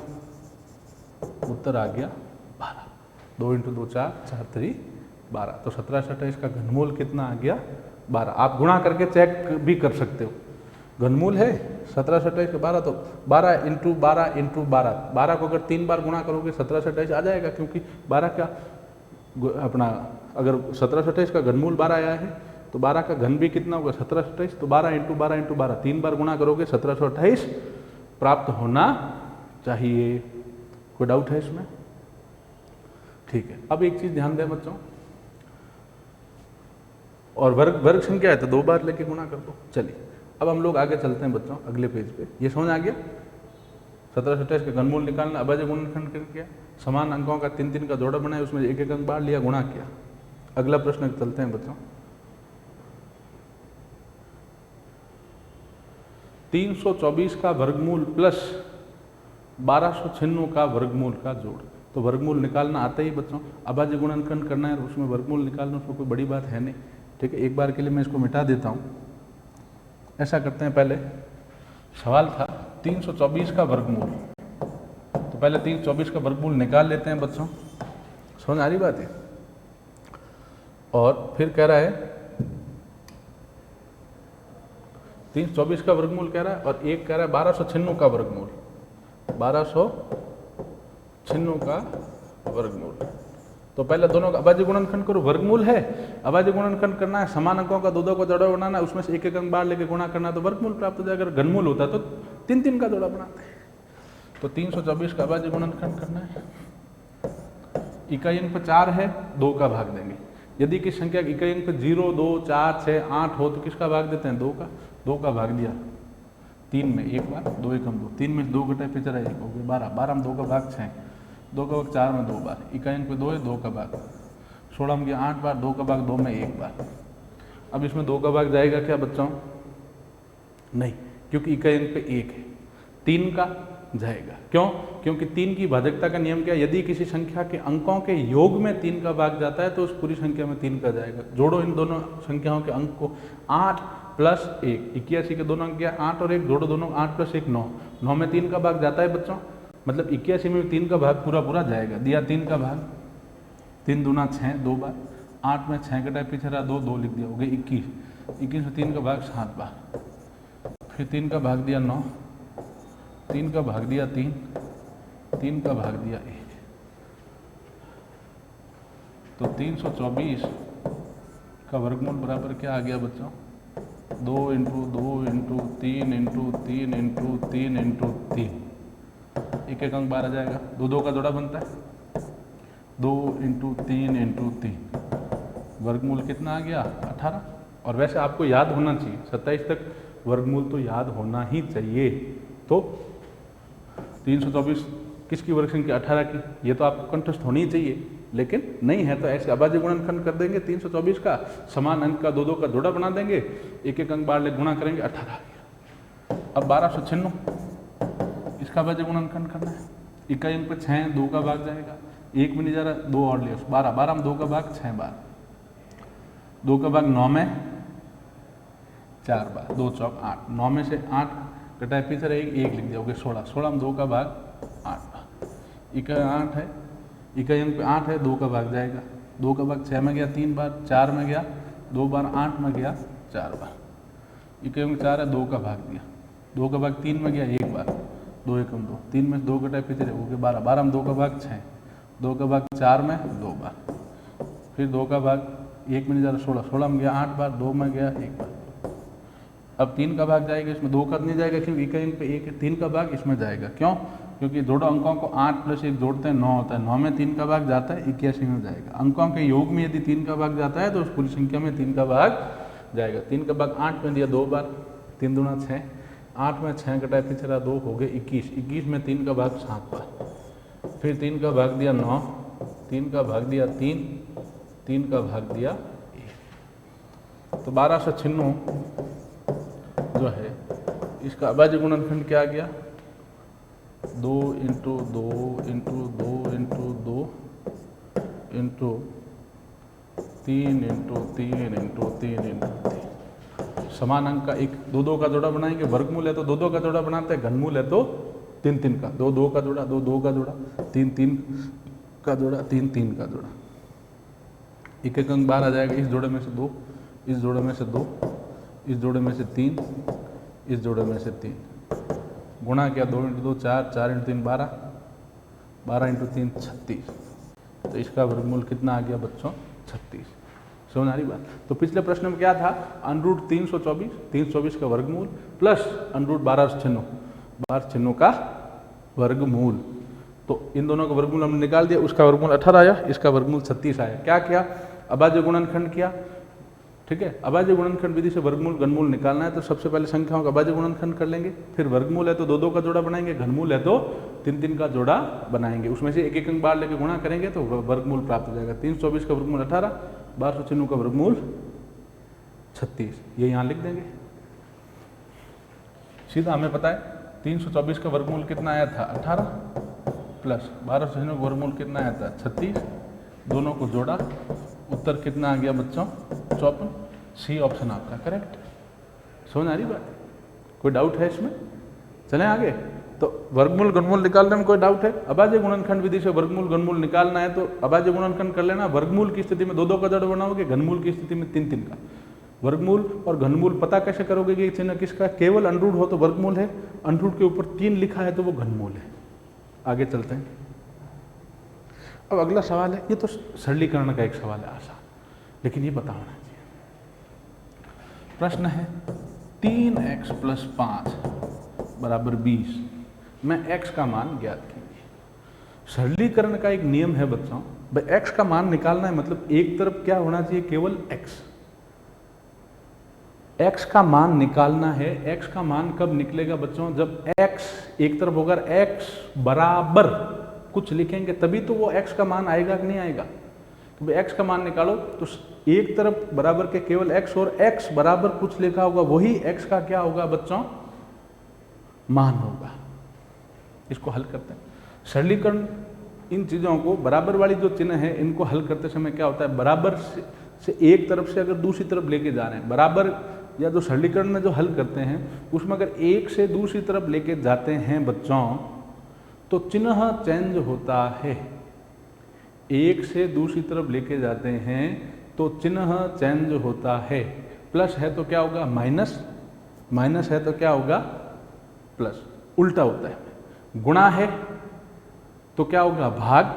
उत्तर आ गया 12। 2 × 2 4, 4 3 12। तो 17 27 का घनमूल कितना आ गया? 12। आप गुणा करके चेक भी कर सकते हो। घनमूल है 17 27 का 12, तो 12 × 12 × 12। 12 को अगर 3 बार गुणा करोगे 17 27 आ जाएगा, क्योंकि 12 का अपना अगर 17 27 का घनमूल 12 आया है तो 12 का घन भी कितना होगा? 17 27। तो 12 × 12 × 12, 3 बार गुणा करोगे 1728 प्राप्त होना चाहिए। कोई डाउट है इसमें? ठीक है। अब एक चीज ध्यान दें बच्चों, और वर्ग संख्या है तो 2 बार लेके गुणा कर दो। चलिए अब हम लोग आगे चलते हैं बच्चों अगले पेज पे। ये समझ आ गया? 17 27 का घनमूल निकालना, अभाज्य गुणनखंड किया, समान अंकों का 3 3 का जोड़ा बनाया, उसमें एक एक अंक बाहर लिया, गुणा किया। अगला प्रश्न चलते हैं बच्चों। 324 का वर्गमूल प्लस 1296 का वर्गमूल का जोड़। तो वर्गमूल निकालना आता ही बच्चों, अभाज्य गुणनखंड करना है, उसमें वर्गमूल निकालना, उसमें कोई बड़ी बात है नहीं। ठीक है, एक बार के लिए मैं इसको मिटा देता हूँ। ऐसा करते हैं, पहले सवाल था 324 का वर्गमूल, तो पहले 324 का वर्गमूल निकाल लेते हैं बच्चों। समझ आ रही बात है? और फिर कह रहा है 324 का वर्गमूल कह रहा है, और एक कह रहा है 1296 का वर्गमूल, 1296 का वर्गमूल। तो पहले दोनों का अभाज्य गुणनखंड करो। वर्गमूल है, अभाज्य गुणनखंड करना है, समान अंकों का दो दो का जोड़ा बनाना है, उसमें से एक एक अंक बाहर लेके गुणा करना है, तो वर्गमूल प्राप्त हो जाएगा। अगर घनमूल होता तो 3 3 का जोड़ा बनाते हैं। तो 324 का अभाज्य गुणनखंड करना है। इकाई अंक पर 4 है, 2 का भाग देंगे। यदि किसी संख्या की इकाई अंक पर 0 2 4 6 8 हो तो किसका भाग देते हैं? 2 का। 2 का भाग दिया 3 में एक बार, 2 एकम 2, 3 में 2 घटाए पिछड़ा 1 हो गया 12, 12 में 2 का भाग 6, 2 का भाग 4 में 2 बार, इकाई अंक पे 2 है, 2 का भाग 16 में गया 8 बार, 2 का भाग 2 में 1 बार। अब इसमें 2 का भाग जाएगा क्या बच्चों? नहीं, क्योंकि इकाई अंक पे 1 है। 3 का जाएगा, क्यों? क्योंकि 3 की भाजकता का नियम क्या है? यदि किसी संख्या के अंकों के योग में 3 का भाग जाता है तो उस पूरी संख्या में 3 का जाएगा। जोड़ो इन दोनों संख्याओं के अंक को, 8 + 1, 81 के दोनों अंक क्या? 8 और 1, जोड़ो दोनों, 8 + 1 9, 9 में 3 का भाग जाता है बच्चों, मतलब 81 में 3 का भाग पूरा पूरा जाएगा। दिया 3 का भाग, 3 दूना 6 2 बार, 8 में 6 घटाए पीछे रहा 2, 2 लिख दिया, हो गया 21, 21 में 3 का भाग 7 बार, फिर 3 का भाग दिया 9, 3 का भाग दिया 3, 3 का भाग दिया 1। तो 324 का वर्गमूल बराबर क्या आ गया बच्चों? 2 × 2 × 3 × 3 × 3 × 3, एक एक अंक बाहर आ जाएगा, 2 2 का जोड़ा बनता है, 2 × 3 × 3, वर्गमूल कितना आ गया? 18। और वैसे आपको याद होना चाहिए, 27 तक वर्गमूल तो याद होना ही चाहिए। तो 324 किसकी वर्ग संख्या? 18 की। ये तो आपको कंठस्थ होनी ही चाहिए, लेकिन नहीं है तो ऐसे अभाज्य गुणनखंड कर देंगे। 324 का समान अंक का 2 2 का जोड़ा बना देंगे, एक एक अंक बाहर ले गुणा करेंगे, 18 आ गया। अब 1296 इसका अभाज्य गुणनखंड करना है। इकाई अंक पे 6, 2 का भाग जाएगा, 1 में नहीं जा रहा, 2 और लिया, 12, 12 में 2 का भाग 6 बार, 2 का भाग 9 में 4 बार, 2 चौक 8, 9 में से 8 घटाए पीछे रहेगी, 1 लिख दिया, हो गया 16, 16 में 2 का भाग 8 बार, इकाई 8 है, इकाई अंक पे 8 है, 2 का भाग जाएगा, 2 का भाग 6 में गया 3 बार, 4 में गया 2 बार, 8 में गया 4 बार, इकाई अंक 4 है, 2 का भाग दिया, 2 का भाग 3 में गया 1 बार, 2 एकम 2, 3 में 2 घटाए पीछे हो गया 12, 12 में 2 का भाग 6, 2 का भाग 4 में 2 बार, फिर 2 का भाग 1 में नहीं जा रहा, 16, 16 में गया 8 बार, 2 में गया 1 बार। अब 3 का भाग जाएगा, इसमें 2 का नहीं जाएगा क्योंकि इकाई अंक पे 1 है, 3 का भाग इसमें जाएगा, क्यों? क्योंकि जोड़ो अंकों को 8 + 1 जोड़ते हैं 9 होता है, 9 में 3 का भाग जाता है, 81 में जाएगा। अंकों के योग में यदि 3 का भाग जाता है तो उस पूरी संख्या में 3 का भाग जाएगा। 3 का भाग 8 में दिया 2 बार, 3 दूना 6, 8 में 6 घटाए पीछे रहा 2, हो गए 21, 21 में 3 का भाग 7 बार, फिर 3 का भाग दिया 9, 3 का भाग दिया 3, 3 का भाग दिया 1। तो 1296 जो है इसका अभाज्य गुणनखंड क्या आ गया, 2 into 2 into 2 into 2 into 3 into 3 into 3 into 3। समान अंक का एक 2 2 का जोड़ा बनाएंगे, वर्गमूल है तो 2 2 का जोड़ा बनाते हैं, घनमूल है तो 3 3 का, 2 2 का जोड़ा, 2 2 का जोड़ा, 3 3 का जोड़ा, 3 3 का जोड़ा। एक एक अंक बाहर आ जाएगा, इस जोड़े में से 2, इस जोड़े में से 2, इस जोड़े में से 3, इस जोड़े में से 3, गुणा किया 2 इंटू 2 4, 4 इंटू 3 12, 12 इंटू 3 36। तो इसका वर्गमूल कितना आ गया बच्चों, 36। समझ आ रही बात। तो पिछले प्रश्न में क्या था, √ 324, 324 का वर्गमूल प्लस √ 12 छिन्नों का वर्गमूल। तो इन दोनों का वर्गमूल हमने निकाल दिया, उसका वर्गमूल 18 आया, इसका वर्गमूल 36 आया। क्या किया, अभाज्य गुणनखंड किया, ठीक है। अभाज्य गुणनखंड विधि से वर्गमूल घनमूल निकालना है तो सबसे पहले संख्याओं का अभाज्य गुणनखंड कर लेंगे, फिर वर्गमूल है तो 2 2 का जोड़ा बनाएंगे, घनमूल है तो 3 3 का जोड़ा बनाएंगे, उसमें से एक एक अंक बाहर लेके गुणा करेंगे तो वर्गमूल प्राप्त हो जाएगा। 324 का वर्गमूल 18, 1296 का वर्गमूल 36, ये यहाँ लिख देंगे सीधा। हमें पता है 324 का वर्गमूल कितना आया था 18 प्लस 1296 का वर्गमूल कितना आया था 36, दोनों को जोड़ा, उत्तर कितना आ गया बच्चों 54। सी ऑप्शन आपका करेक्ट। समझ आ रही बात, कोई डाउट है इसमें? चलें आगे। तो वर्गमूल घनमूल निकालने में कोई डाउट है? अभाज्य गुणनखंड विधि से वर्गमूल घनमूल निकालना है तो अभाज्य गुणनखंड कर लेना। वर्गमूल की स्थिति में 2 2 का जोड़ा बनाओगे, घनमूल की स्थिति में 3 3 का। वर्गमूल और घनमूल पता कैसे करोगे कि चिन्ह किसका? केवल अंडरूट हो तो वर्गमूल है, अंडरूट के ऊपर 3 लिखा है तो वो घनमूल है। आगे चलते हैं। अब अगला सवाल है, ये तो सरलीकरण का एक सवाल है आसान, लेकिन ये पता होना चाहिए। प्रश्न है 3x + 5 = 20 में x का मान ज्ञात कीजिए। सरलीकरण का एक नियम है बच्चों, भाई x का मान निकालना है मतलब एक तरफ क्या होना चाहिए, केवल x का मान निकालना है। x का मान कब निकलेगा बच्चों, जब x एक तरफ होगा, x बराबर कुछ लिखेंगे तभी तो वो x का मान आएगा कि नहीं आएगा। x का मान निकालो तो एक तरफ बराबर के केवल x और x बराबर कुछ लिखा होगा, वही x का क्या होगा बच्चों, मान होगा। इसको हल करते हैं। सरलीकरण इन चीज़ों को, बराबर वाली जो चिन्ह है इनको हल करते समय क्या होता है, बराबर से एक तरफ से अगर दूसरी तरफ लेके जा रहे हैं, बराबर या जो सरलीकरण में जो हल करते हैं उसमें अगर एक से दूसरी तरफ लेके जाते हैं बच्चों तो चिन्ह चेंज होता है। एक से दूसरी तरफ लेके जाते हैं तो चिन्ह चेंज होता है। प्लस है तो क्या होगा माइनस, माइनस है तो क्या होगा प्लस, उल्टा होता है। गुणा है तो क्या होगा भाग,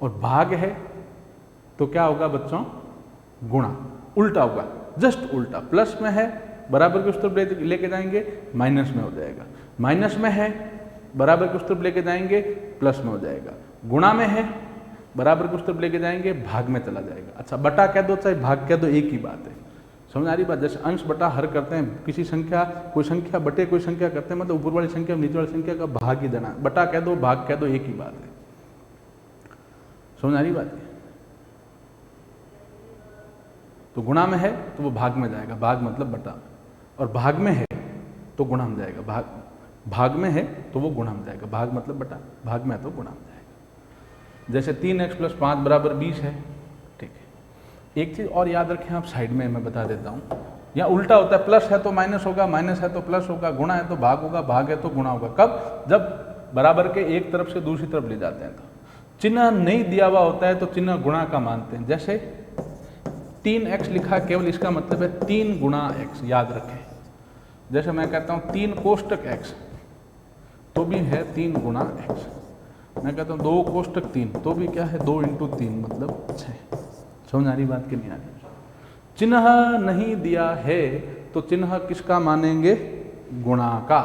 और भाग है तो क्या होगा बच्चों गुणा, उल्टा होगा, जस्ट उल्टा। प्लस में है बराबर के उस तरफ लेके जाएंगे माइनस में हो जाएगा, माइनस में है बराबर के उस तरफ लेके जाएंगे प्लस में हो जाएगा, गुणा में है बराबर के उस तरफ लेके जाएंगे भाग में चला जाएगा। अच्छा बटा कह दो चाहे भाग कह दो एक ही बात है। समझ आ रही बात? जैसे अंश बटा हर करते हैं, किसी संख्या कोई संख्या बटे कोई संख्या करते हैं, मतलब ऊपर वाली संख्या नीचे वाली संख्या का भाग ही देना, बटा कह दो भाग कह दो एक ही बात है। समझ आ रही बात? तो गुणा में है तो वो भाग में जाएगा, भाग मतलब बटा, और भाग में है तो गुणा में जाएगा, भाग में है तो वो गुणा में जाएगा, भाग मतलब बटा, भाग में है तो गुणा में जाएगा। जैसे 3x + 5 = 20 है, ठीक है। एक चीज़ और याद रखें आप, साइड में मैं बता देता हूँ, यहाँ उल्टा होता है, प्लस है तो माइनस होगा, माइनस है तो प्लस होगा, गुणा है तो भाग होगा, भाग है तो गुणा होगा। कब? जब बराबर के एक तरफ से दूसरी तरफ ले जाते हैं। तो चिन्ह नहीं दिया हुआ होता है तो चिन्ह गुणा का मानते हैं। जैसे 3x लिखा, केवल इसका मतलब है 3 × x, याद रखें। जैसे मैं कहता हूँ 3 * x तो भी है 3 × x, मैं कहता हूँ 2 * 3 तो भी क्या है 2 × 3 मतलब 6। समझ आ रही बात कि नहीं आ रही? चिन्ह नहीं दिया है तो चिन्ह किसका मानेंगे, गुणा का।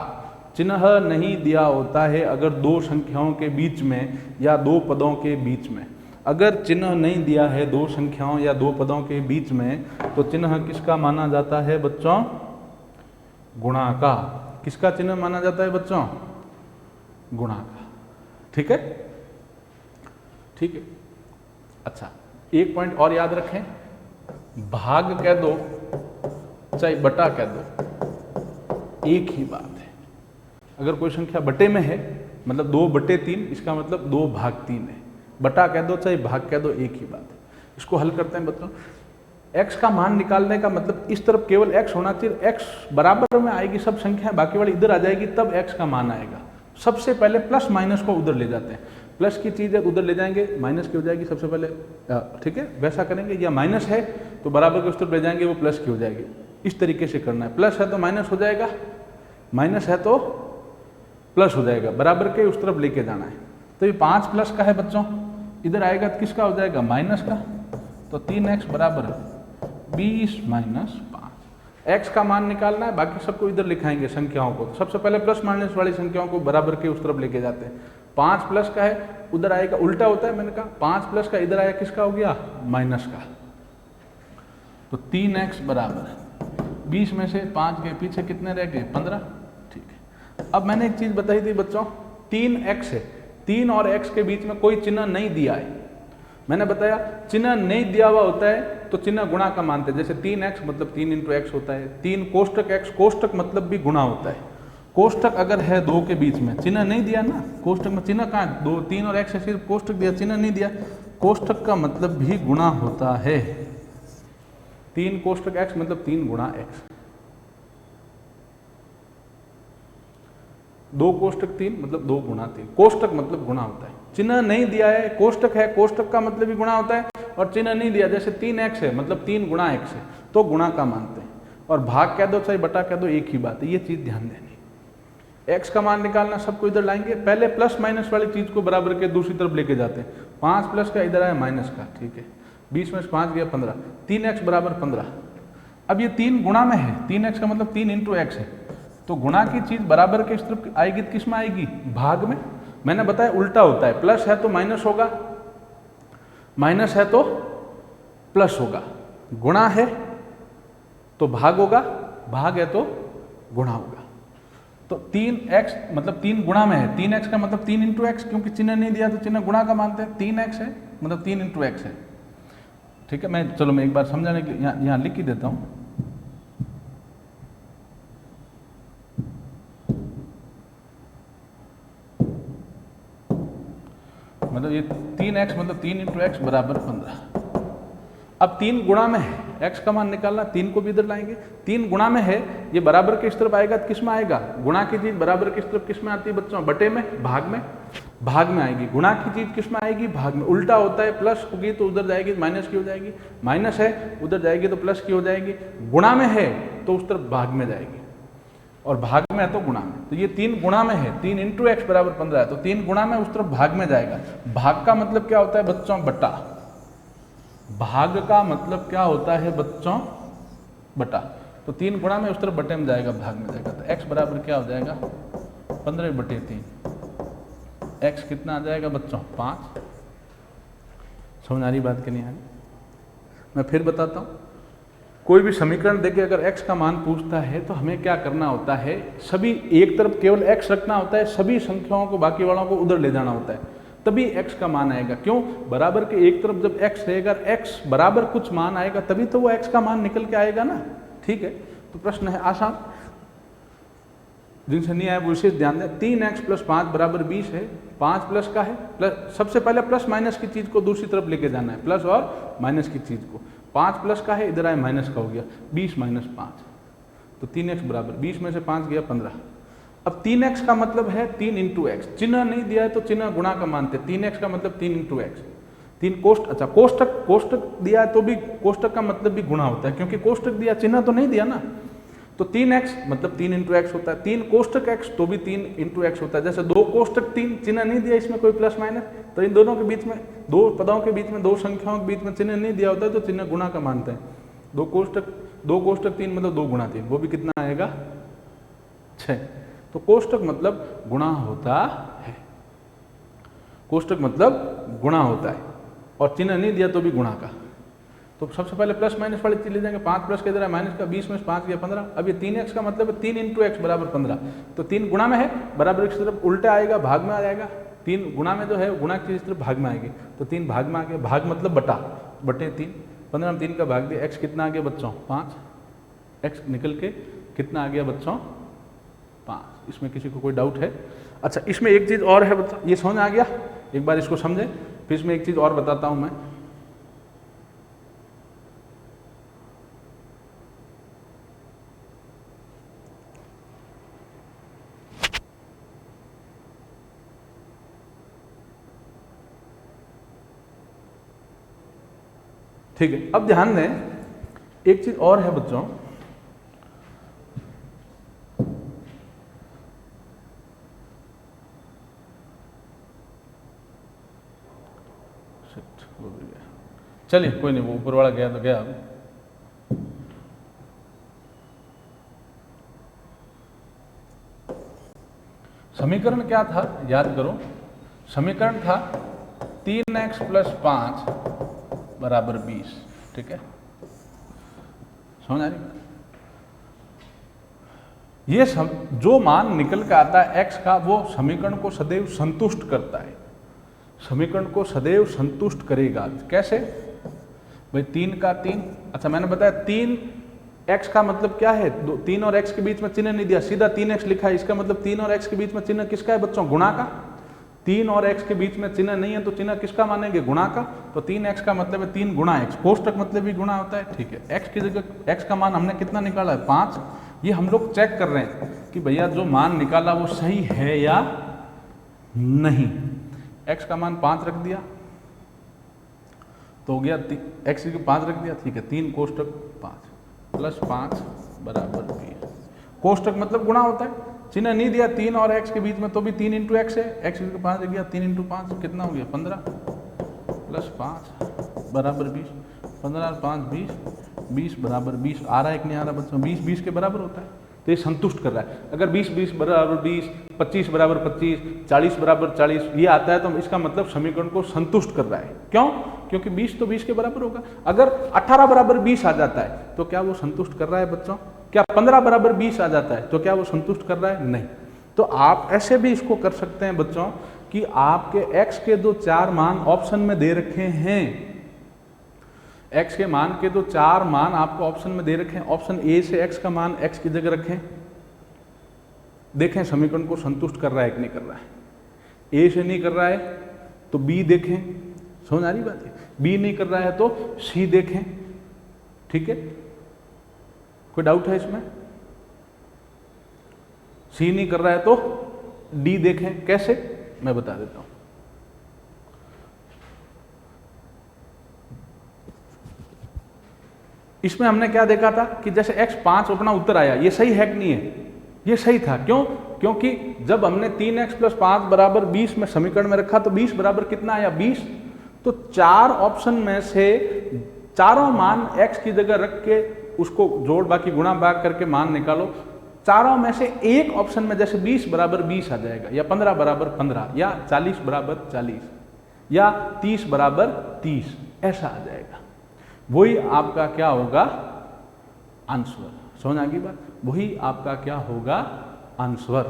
चिन्ह नहीं दिया होता है अगर दो संख्याओं के बीच में या दो पदों के बीच में, अगर चिन्ह नहीं दिया है दो संख्याओं या दो पदों के बीच में तो चिन्ह किसका माना जाता है बच्चों, गुणा का। किसका चिन्ह माना जाता है बच्चों, गुणा का। ठीक है, ठीक है। अच्छा एक पॉइंट और याद रखें, भाग कह दो चाहे बटा कह दो, एक ही बात है। अगर कोई संख्या बटे में है मतलब 2/3, इसका मतलब 2/3 है। बटा कह दो चाहे भाग कह दो, एक ही बात है। इसको हल करते हैं बच्चों। x का मान निकालने का मतलब इस तरफ केवल x होना चाहिए, x बराबर में आएगी सब संख्याएं, बाकी वाली इधर आ जाएगी, तब x का मान आएगा। सबसे पहले प्लस माइनस को उधर ले जाते हैं, प्लस की चीज़ है उधर ले जाएंगे, माइनस की हो जाएगी सबसे पहले, ठीक है वैसा करेंगे। या माइनस है तो बराबर के उस तरफ ले जाएंगे, वो प्लस की हो जाएगी। इस तरीके से करना है। प्लस है तो माइनस हो जाएगा, माइनस है तो प्लस हो जाएगा, बराबर के उस तरफ लेके जाना है। तो ये 5 प्लस का है बच्चों, इधर आएगा तो किसका हो जाएगा, माइनस का। तो 3x बराबर 20 माइनस 5। x का मान निकालना है, बाकी सबको इधर लिखाएंगे संख्याओं को। तो सबसे पहले प्लस माइनस वाली संख्याओं को बराबर के उस तरफ लेके जाते हैं। 5 प्लस का है, उधर आएगा, उल्टा होता है मैंने कहा। 5 प्लस का इधर आया, किसका हो गया, माइनस का। तो 3x बराबर 20 में से 5 के पीछे कितने रह गए, 15। ठीक है। अब मैंने एक चीज बताई थी बच्चों, 3x है, 3 और x के बीच में कोई चिन्ह नहीं दिया है। मैंने बताया चिन्ह नहीं दिया हुआ होता है तो चिन्ह गुणा का मानते हैं। जैसे 3x मतलब 3 इंटू एक्स होता है, 3 कोष्टक x, कोष्टक मतलब भी गुणा होता है। कोष्टक अगर है 2 के बीच में, चिन्ह नहीं दिया ना, कोष्टक में चिन्ह कहाँ है, 2 3 और x है, सिर्फ कोष्टक दिया, चिन्ह नहीं दिया। कोष्टक का मतलब भी गुणा होता है। 3 कोष्टक x मतलब 3 गुणा x, 2 कोष्टक 3 मतलब 2 गुणा 3। कोष्टक मतलब गुणा होता है। चिन्ह नहीं दिया है, कोष्टक है, कोष्टक का मतलब भी गुणा होता है। और चिन्ह नहीं दिया, जैसे 3x है मतलब 3 गुणा x है, तो गुणा का मानते हैं। और भाग कह दो चाहे बटा कह दो, एक ही बात है। ये चीज ध्यान देनी। x का मान निकालना, सबको इधर लाएंगे। पहले प्लस माइनस वाली चीज को बराबर के दूसरी तरफ लेके जाते हैं। 5 प्लस का इधर आया माइनस का, ठीक है। 20 में से 5 गया 15, 3x बराबर 15। अब ये 3 गुणा में है, 3x का मतलब 3 इंटू एक्स है, तो गुणा की चीज बराबर के इस तरफ आएगी तो किस में आएगी, भाग में। मैंने बताया उल्टा होता है, प्लस है तो माइनस होगा, माइनस है तो प्लस होगा, गुणा है तो भाग होगा, भाग है तो गुणा होगा। तो 3x मतलब 3 गुणा में है, 3x का मतलब 3 इंटू एक्स, क्योंकि चिन्ह नहीं दिया तो चिन्ह गुणा का मानते हैं। 3x है मतलब 3 इंटू एक्स है, ठीक है। मैं चलो मैं एक बार समझाने के लिए यहाँ लिख ही देता हूँ। मतलब ये 3x मतलब 3 इंटू एक्स बराबर 15। अब 3 गुणा में है, x का मान निकालना, 3 को भी इधर लाएंगे। 3 गुणा में है, ये बराबर के इस तरफ आएगा तो किस में आएगा, गुणा की चीज बराबर की तरफ किस में आती है बच्चों, बटे में, भाग में, भाग में आएगी। गुणा की चीज किस में आएगी, भाग में। उल्टा होता है, प्लस होगी तो उधर जाएगी माइनस की हो जाएगी, माइनस है उधर जाएगी तो प्लस की हो जाएगी। गुणा में है तो उस तरफ भाग में जाएगी, और भाग में है तो गुणा में। तो ये 3 गुणा में है, 3 इंटू एक्स बराबर 15 है, तो 3 गुणा में उस तरफ भाग में जाएगा। भाग का मतलब क्या होता है बच्चों, बटा। भाग का मतलब क्या होता है बच्चों, बटा। तो 3 गुणा में उस तरफ बटे में जाएगा, भाग में जाएगा। तो x बराबर क्या हो जाएगा, 15/3। x कितना आ जाएगा बच्चों, 5। समझ आ रही बात कि नहीं आ रही? मैं फिर बताता हूँ। कोई भी समीकरण देके अगर x का मान पूछता है तो हमें क्या करना होता है, सभी एक तरफ केवल x रखना होता है, सभी संख्याओं को बाकी वालों को उधर ले जाना होता है, तभी x का मान आएगा। क्यों, बराबर के एक तरफ जब x रहेगा, x बराबर कुछ मान आएगा तभी तो वो x का मान निकल के आएगा ना, ठीक है। तो प्रश्न है आसान, जिनसे नहीं आया वो विशेष ध्यान दें। 3x + 5 बराबर 20 है, 5 प्लस का है, प्लस सबसे पहले प्लस माइनस की चीज को दूसरी तरफ लेके जाना है, प्लस और माइनस की चीज को। 5 प्लस का है, इधर आए माइनस का हो गया, 20 माइनस 5, तो 3x बराबर 20 में से 5 गया 15। अब 3x का मतलब है 3 इंटू एक्स, चिन्ह नहीं दिया है तो चिन्ह गुणा का मानते हैं। 3x का मतलब 3 इंटू एक्स, 3 कोष्टक, अच्छा कोष्टक दिया है तो भी कोष्टक का मतलब भी गुणा होता है, क्योंकि कोष्टक दिया, चिन्ह तो नहीं दिया ना। तो 3x मतलब 3 इंटू एक्स होता है, 3 कोष्टक x तो भी 3 इंटू एक्स होता है। जैसे 2 कोष्टक 3, चिन्ह नहीं दिया इसमें कोई प्लस माइनस, तो इन दोनों के बीच में, दो पदों के बीच में, दो संख्याओं के बीच में चिन्ह नहीं दिया होता है तो चिन्ह गुणा का मानते हैं। 2 कोष्टक 3 मतलब 2 गुणा 3, वो भी कितना आएगा, 6। तो कोष्टक मतलब गुणा होता है, कोष्टक मतलब गुणा होता है, और चिन्ह नहीं दिया तो भी गुणा का। तो सबसे पहले प्लस माइनस वाली चीज ले जाएंगे। 5 प्लस के इधर है माइनस का, 20 में से 5 गया 15। अब ये 3x का मतलब है 3 इंटू एक्स बराबर 15। तो 3 गुणा में है, बराबर की तरफ उल्टा आएगा, भाग में आ जाएगा। 3 गुणा में जो है, गुणा की तरफ भाग में आएगी, तो 3 भाग में आ गया, भाग मतलब बटा, बटे 3। 15 में 3 का भाग दिया, x कितना आ गया बच्चों, 5। x निकल के कितना आ गया बच्चों, 5। इसमें किसी को कोई डाउट है? अच्छा, इसमें एक चीज़ और है बच्चा, ये समझ आ गया? एक बार इसको समझे, फिर इसमें एक चीज़ और बताता हूँ मैं। ठीक है, अब ध्यान दें, एक चीज और है बच्चों, वो भी गया, चलिए कोई नहीं, वो ऊपर वाला गया तो गया। समीकरण क्या था, याद करो, समीकरण था 3x + 5 = 20। ठीक है, समझ आ रही? ये जो मान निकल के आता है x का, वो समीकरण को सदैव संतुष्ट करता है, समीकरण को सदैव संतुष्ट करेगा। कैसे भाई? 3 का 3, अच्छा मैंने बताया 3x का मतलब क्या है, 3 और x के बीच में चिन्ह नहीं दिया, सीधा 3x लिखा है। इसका मतलब 3 और x के बीच में चिन्ह किसका है बच्चों? गुणा का। 3 और x के बीच में चिन्ह नहीं है तो चिन्ह किसका मानेंगे? गुणा का। तो 3x का मतलब है 3 गुणा x, कोष्टक मतलब भी गुणा होता है। ठीक है, x की जगह x का मान हमने कितना निकाला है? 5। ये हम लोग चेक कर रहे हैं कि भैया जो मान निकाला वो सही है या नहीं। x का मान 5 रख दिया तो हो गया, x की 5 रख दिया, ठीक है, 3 कोष्टक 5 + 5 = 20। कोष्टक मतलब गुणा होता है, चिन्ह नहीं दिया 3 और x के बीच में तो भी 3 × x है, x की 5 रख दिया, 3 × 5 कितना हो गया? 15 + 5 = 20। 15 और 5 20, 20 = 20 आ रहा है कि नहीं आ रहा बच्चों? 20 20 के बराबर होता है, तो ये संतुष्ट कर रहा है। अगर 20 20 = 20, 25 = 25, 40 = 40 ये आता है तो इसका मतलब समीकरण को संतुष्ट कर रहा है। क्यों? क्योंकि 20 तो 20 के बराबर होगा। अगर 18 = 20 आ जाता है तो क्या वो संतुष्ट कर रहा है बच्चों? क्या 15 = 20 आ जाता है तो क्या वो संतुष्ट कर रहा है? नहीं। तो आप ऐसे भी इसको कर सकते हैं बच्चों कि आपके x के जो 4 मान ऑप्शन में दे रखे हैं, x के मान के जो 4 मान आपको ऑप्शन में दे रखे हैं, ऑप्शन ए से x का मान x की जगह रखें, देखें समीकरण को संतुष्ट कर रहा है कि नहीं कर रहा है। a से नहीं कर रहा है तो b देखें, समझ आ रही बात है? b नहीं कर रहा है तो c देखें। ठीक है, कोई डाउट है इसमें? c नहीं कर रहा है तो d देखें। कैसे? मैं बता देता हूं। इसमें हमने क्या देखा था कि जैसे x 5 अपना उत्तर आया, ये सही है कि नहीं है? ये सही था। क्यों? क्योंकि जब हमने 3x + 5 = 20 में समीकरण में रखा तो 20 बराबर कितना आया? 20। तो 4 ऑप्शन में से चारों मान x की जगह रख के उसको जोड़ बाकी गुणा भाग करके मान निकालो। चारों में से एक ऑप्शन में जैसे 20 = 20 आ जाएगा, या 15 = 15, या 40 = 40, या 30 = 30, ऐसा आ जाएगा। वही आपका क्या होगा? आंसर। समझ आ गई बात? वही आपका क्या होगा? आंसर।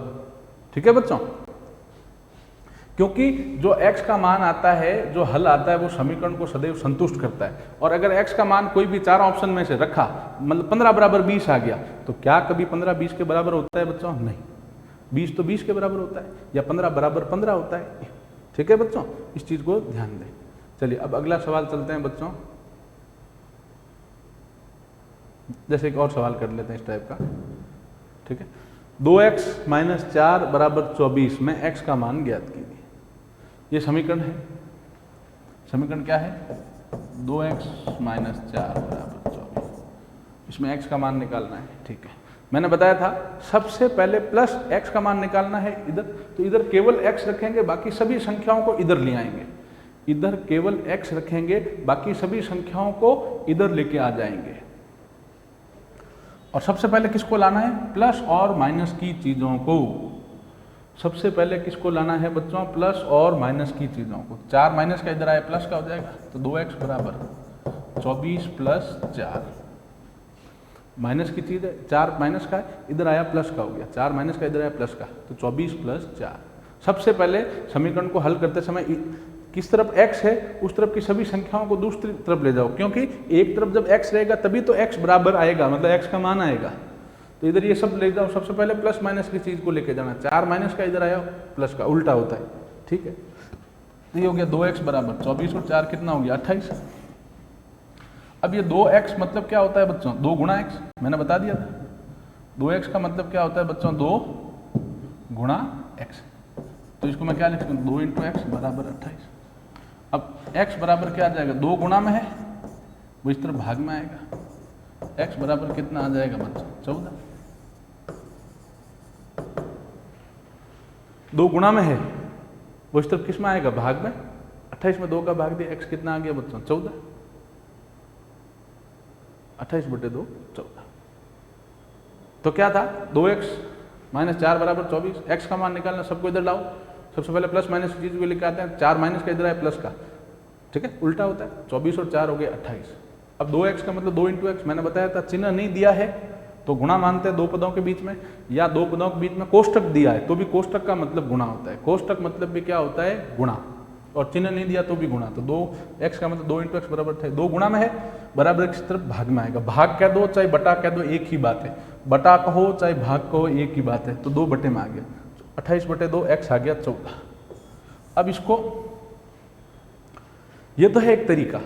ठीक है बच्चों, क्योंकि जो x का मान आता है, जो हल आता है, वो समीकरण को सदैव संतुष्ट करता है। और अगर x का मान कोई भी 4 ऑप्शन में से रखा, मतलब 15 = 20 आ गया, तो क्या कभी 15 20 के बराबर होता है बच्चों? नहीं, 20 तो 20 के बराबर होता है, या 15 = 15 होता है। ठीक है बच्चों, इस चीज को ध्यान दें। चलिए अब अगला सवाल चलते हैं बच्चों। जैसे एक और सवाल कर लेते हैं इस टाइप का। ठीक है, 2x - 4 = 24 में x का मान ज्ञात कीजिए। ये समीकरण है। समीकरण क्या है? 2x - 4 = 24। इसमें x का मान निकालना है। ठीक है, मैंने बताया था सबसे पहले प्लस x का मान निकालना है इधर, तो इधर केवल x रखेंगे, बाकी सभी संख्याओं को इधर ले आएंगे। इधर केवल x रखेंगे, बाकी सभी संख्याओं को इधर लेके आ जाएंगे। और सबसे पहले किसको लाना है? प्लस और माइनस की चीज़ों को। सबसे पहले किसको लाना है बच्चों? प्लस और माइनस की चीज़ों को। 4 माइनस का इधर आया, प्लस का हो जाएगा, तो 2x = 24 + 4। माइनस की चीज़ है, 4 माइनस का है, इधर आया प्लस का हो गया, 4 माइनस का इधर आया प्लस का, तो 24 + 4। सबसे पहले समीकरण को हल करते समय किस तरफ x है उस तरफ की सभी संख्याओं को दूसरी तरफ ले जाओ, क्योंकि एक तरफ जब x रहेगा तभी तो x बराबर आएगा, मतलब x का मान आएगा। तो इधर ये सब ले जाओ, सबसे पहले प्लस माइनस की चीज को लेके जाना, 4 माइनस का इधर आया प्लस का, उल्टा होता है, ठीक है। तो ये हो गया 2x बराबर 24 और 4 कितना हो गया 28। अब ये 2x मतलब क्या होता है बच्चों, 2 गुणा x, मैंने बता दिया था। 2x का मतलब क्या होता है बच्चों, 2 गुणा x। तो इसको मैं क्या लिख सकता हूँ, 2 इंटू एक्स बराबर 28। अब x बराबर क्या आ जाएगा, 2 गुणा में है वो इस तरफ भाग में आएगा, x बराबर कितना आ जाएगा बच्चों 14। 2 गुणा में है वो इस तरफ किस में आएगा, भाग में। 28 में 2 का भाग दिया, x कितना आ गया बच्चों 14। 28 बटे 2 14। तो क्या था, 2x माइनस 4 बराबर 24। x का मान निकालना, सबको इधर लाओ, सबसे पहले प्लस माइनस की चीज को लेकर आते हैं। 4 माइनस का इधर है प्लस का, ठीक है, उल्टा होता है। 24 और 4 हो गए 28। अब 2x का मतलब 2 इंटू एक्स, मैंने बताया था चिन्ह नहीं दिया है तो गुणा मानते हैं 2 पदों के बीच में, या 2 पदों के बीच में कोष्टक दिया है तो भी कोष्टक का मतलब गुणा होता है। कोष्टक मतलब भी क्या होता है, गुणा, और चिन्ह नहीं दिया तो भी गुणा। तो 2x का मतलब 2 इंटू एक्स बराबर थे, 2 गुणा में है, बराबर x तरफ भाग में आएगा। भाग कह दो चाहे बटा कह दो एक ही बात है, बटा कहो चाहे भाग कहो एक ही बात है। तो 2 बटे में आ गया 28 बटे 2, x आ गया 14। अब इसको, ये तो है एक तरीका।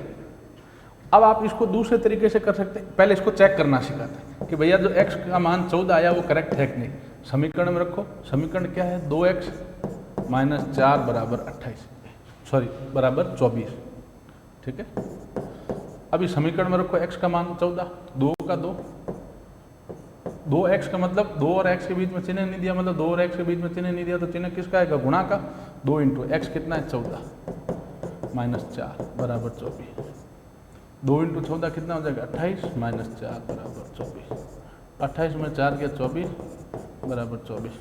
अब आप इसको दूसरे तरीके से कर सकते हैं। पहले इसको चेक करना सिखाते हैं कि भैया जो x का मान 14 आया वो करेक्ट है कि नहीं। समीकरण में रखो, समीकरण क्या है, 2x माइनस 4 बराबर 28, सॉरी बराबर 24, ठीक है। अब इस समीकरण में रखो x का मान 14, 2 का 2, 2x का मतलब 2 और x के बीच में चिन्ह नहीं दिया, मतलब 2 और x के बीच में चिन्ह नहीं दिया तो चिन्ह किसका आएगा, गुणा का। 2 इंटू एक्स कितना है 14 माइनस 4 बराबर 24। 2 इंटू 14 कितना हो जाएगा 28 माइनस 4 बराबर 24। 28 में 4 गया 24 बराबर 24।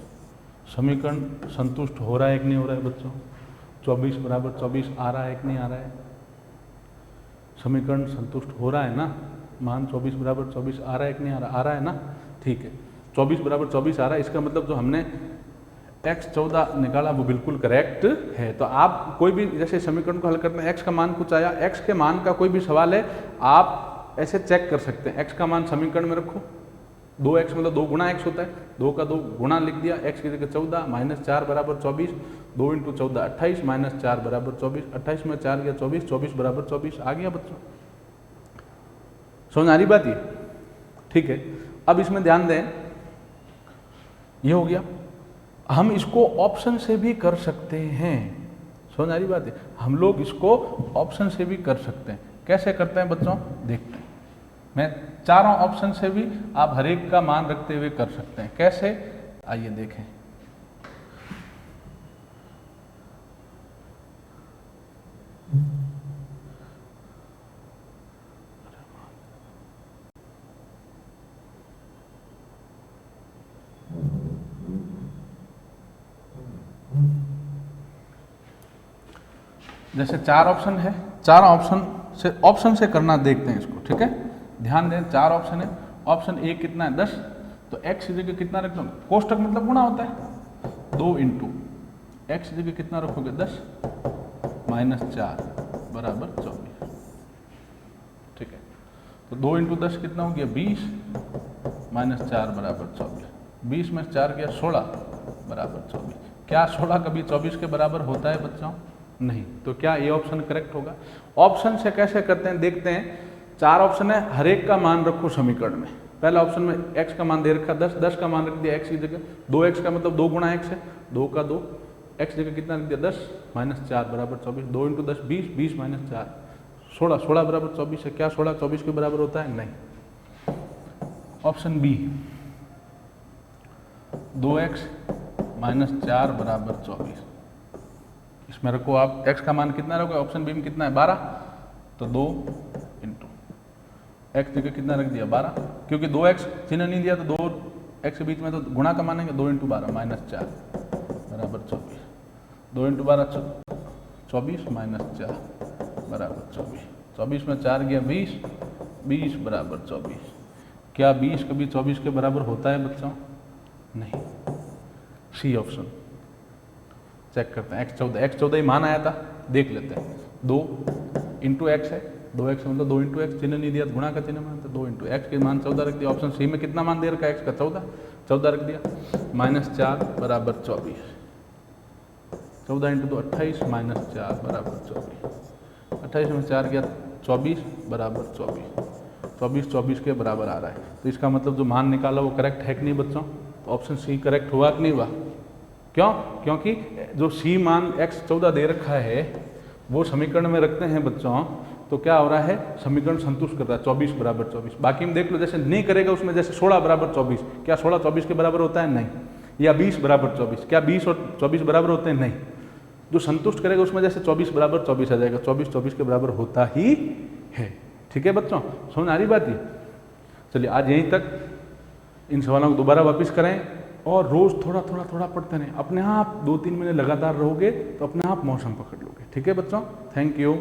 समीकरण संतुष्ट हो रहा है कि नहीं हो रहा है बच्चों, 24 बराबर 24 आ रहा है कि नहीं आ रहा है। समीकरण संतुष्ट हो रहा है ना, मान 24 बराबर 24 आ रहा है कि नहीं आ रहा है ना, ठीक है। 24 बराबर 24 आ रहा है, इसका मतलब जो हमने x 14 निकाला वो बिल्कुल करेक्ट है। तो आप कोई भी जैसे समीकरण को हल करते हैं, x का मान कुछ आया, x के मान का कोई भी सवाल है, आप ऐसे चेक कर सकते हैं। x का मान समीकरण में रखो, 2x मतलब 2 गुणा x होता है, 2 का 2 गुणा लिख दिया, x की जगह 14 माइनस 4 बराबर 24, 2 इंटू 14 28 माइनस 4 बराबर 24, 28 में 4 गया 24, 24 बराबर 24 आ गया बच्चों। समझ आ रही बात ये, ठीक है। अब इसमें ध्यान दें, ये हो गया। हम इसको ऑप्शन से भी कर सकते हैं, समझ आ रही बात है, हम लोग इसको ऑप्शन से भी कर सकते हैं। कैसे करते हैं बच्चों, देखते हैं। मैं चारों ऑप्शन से भी आप हर एक का मान रखते हुए कर सकते हैं। कैसे, आइए देखें। जैसे 4 ऑप्शन है, 4 ऑप्शन से करना देखते हैं इसको, ठीक है। ध्यान दें, 4 ऑप्शन है। ऑप्शन ए कितना है 10, तो x जगह कितना रख दो, कोष्टक मतलब गुणा होता है, 2 इंटू एक्स जगह कितना रखोगे 10 माइनस 4 बराबर 24, ठीक है। तो 2 इंटू 10 कितना हो गया 20 माइनस 4 बराबर 24, 20 में 4 गया 16 बराबर 24। क्या 16 कभी 24 के बराबर होता है बच्चों, नहीं। तो क्या ये ऑप्शन करेक्ट होगा। ऑप्शन से कैसे करते हैं देखते हैं। 4 ऑप्शन है, हर एक का मान रखो समीकरण में। पहला ऑप्शन में x का मान दे रखा 10, 10 का मान रख दिया x की जगह, 2x का मतलब 2 गुणा x है, 2 का 2, x जगह कितना रख दिया 10 माइनस 4 बराबर 24, 2 इंटू 10 20, 20 माइनस 4 16, 16 बराबर 24 है। क्या 16 24 के बराबर होता है, नहीं। ऑप्शन बी 2x माइनस 4 बराबर 24, इसमें रखो आप x का मान कितना रखोगे, ऑप्शन बी में कितना है 12, तो 2 इंटू एक्स जगह कितना रख दिया 12, क्योंकि 2x चिन्ह नहीं दिया तो 2x के बीच में तो गुणा का मानेंगे, 2 इंटू 12 माइनस 4 बराबर 24, 2 इंटू 12 24 माइनस 4 बराबर 24, 24 में 4 गया 20, 20 बराबर 24। क्या 20 कभी 24 के बराबर होता है बच्चों, नहीं। सी ऑप्शन चेक करते हैं। x 14 ही मान आया था, देख लेते हैं। 2 इंटू एक्स है, 2x मतलब 2 इंटू एक्स, चिन्ह नहीं दिया गुणा का चिन्ह मानते, 2 इंटू एक्स के मान 14 रख दिया। ऑप्शन सी में कितना मान दे रखा है एक्स का 14 रख दिया। -4 बराबर 24, 14 इंटू 2 28 -4 बराबर 24, 28 में 4 गया 24 बराबर 24 के बराबर आ रहा है। तो इसका मतलब जो मान निकाला वो करेक्ट है कि नहीं बच्चों? तो ऑप्शन सी करेक्ट हुआ कि नहीं हुआ? क्यों? क्योंकि जो सी मान x 14 दे रखा है वो समीकरण में रखते हैं बच्चों, तो क्या हो रहा है, समीकरण संतुष्ट कर रहा है 24 बराबर 24। बाकी में देख लो जैसे नहीं करेगा उसमें, जैसे 16 बराबर 24, क्या 16 24 के बराबर होता है? नहीं। या 20 बराबर 24, क्या 20 और 24 बराबर होते हैं? नहीं। जो संतुष्ट करेगा उसमें जैसे 24 बराबर 24 आ जाएगा, 24 24 के बराबर होता ही है। ठीक है बच्चों, समझ आ रही बात ये? चलिए आज यहीं तक, इन सवालों को दोबारा वापस करें और रोज थोड़ा थोड़ा थोड़ा पढ़ते रहें। अपने आप 2-3 महीने लगातार रहोगे तो अपने आप मौसम पकड़ लोगे। ठीक है बच्चों, थैंक यू।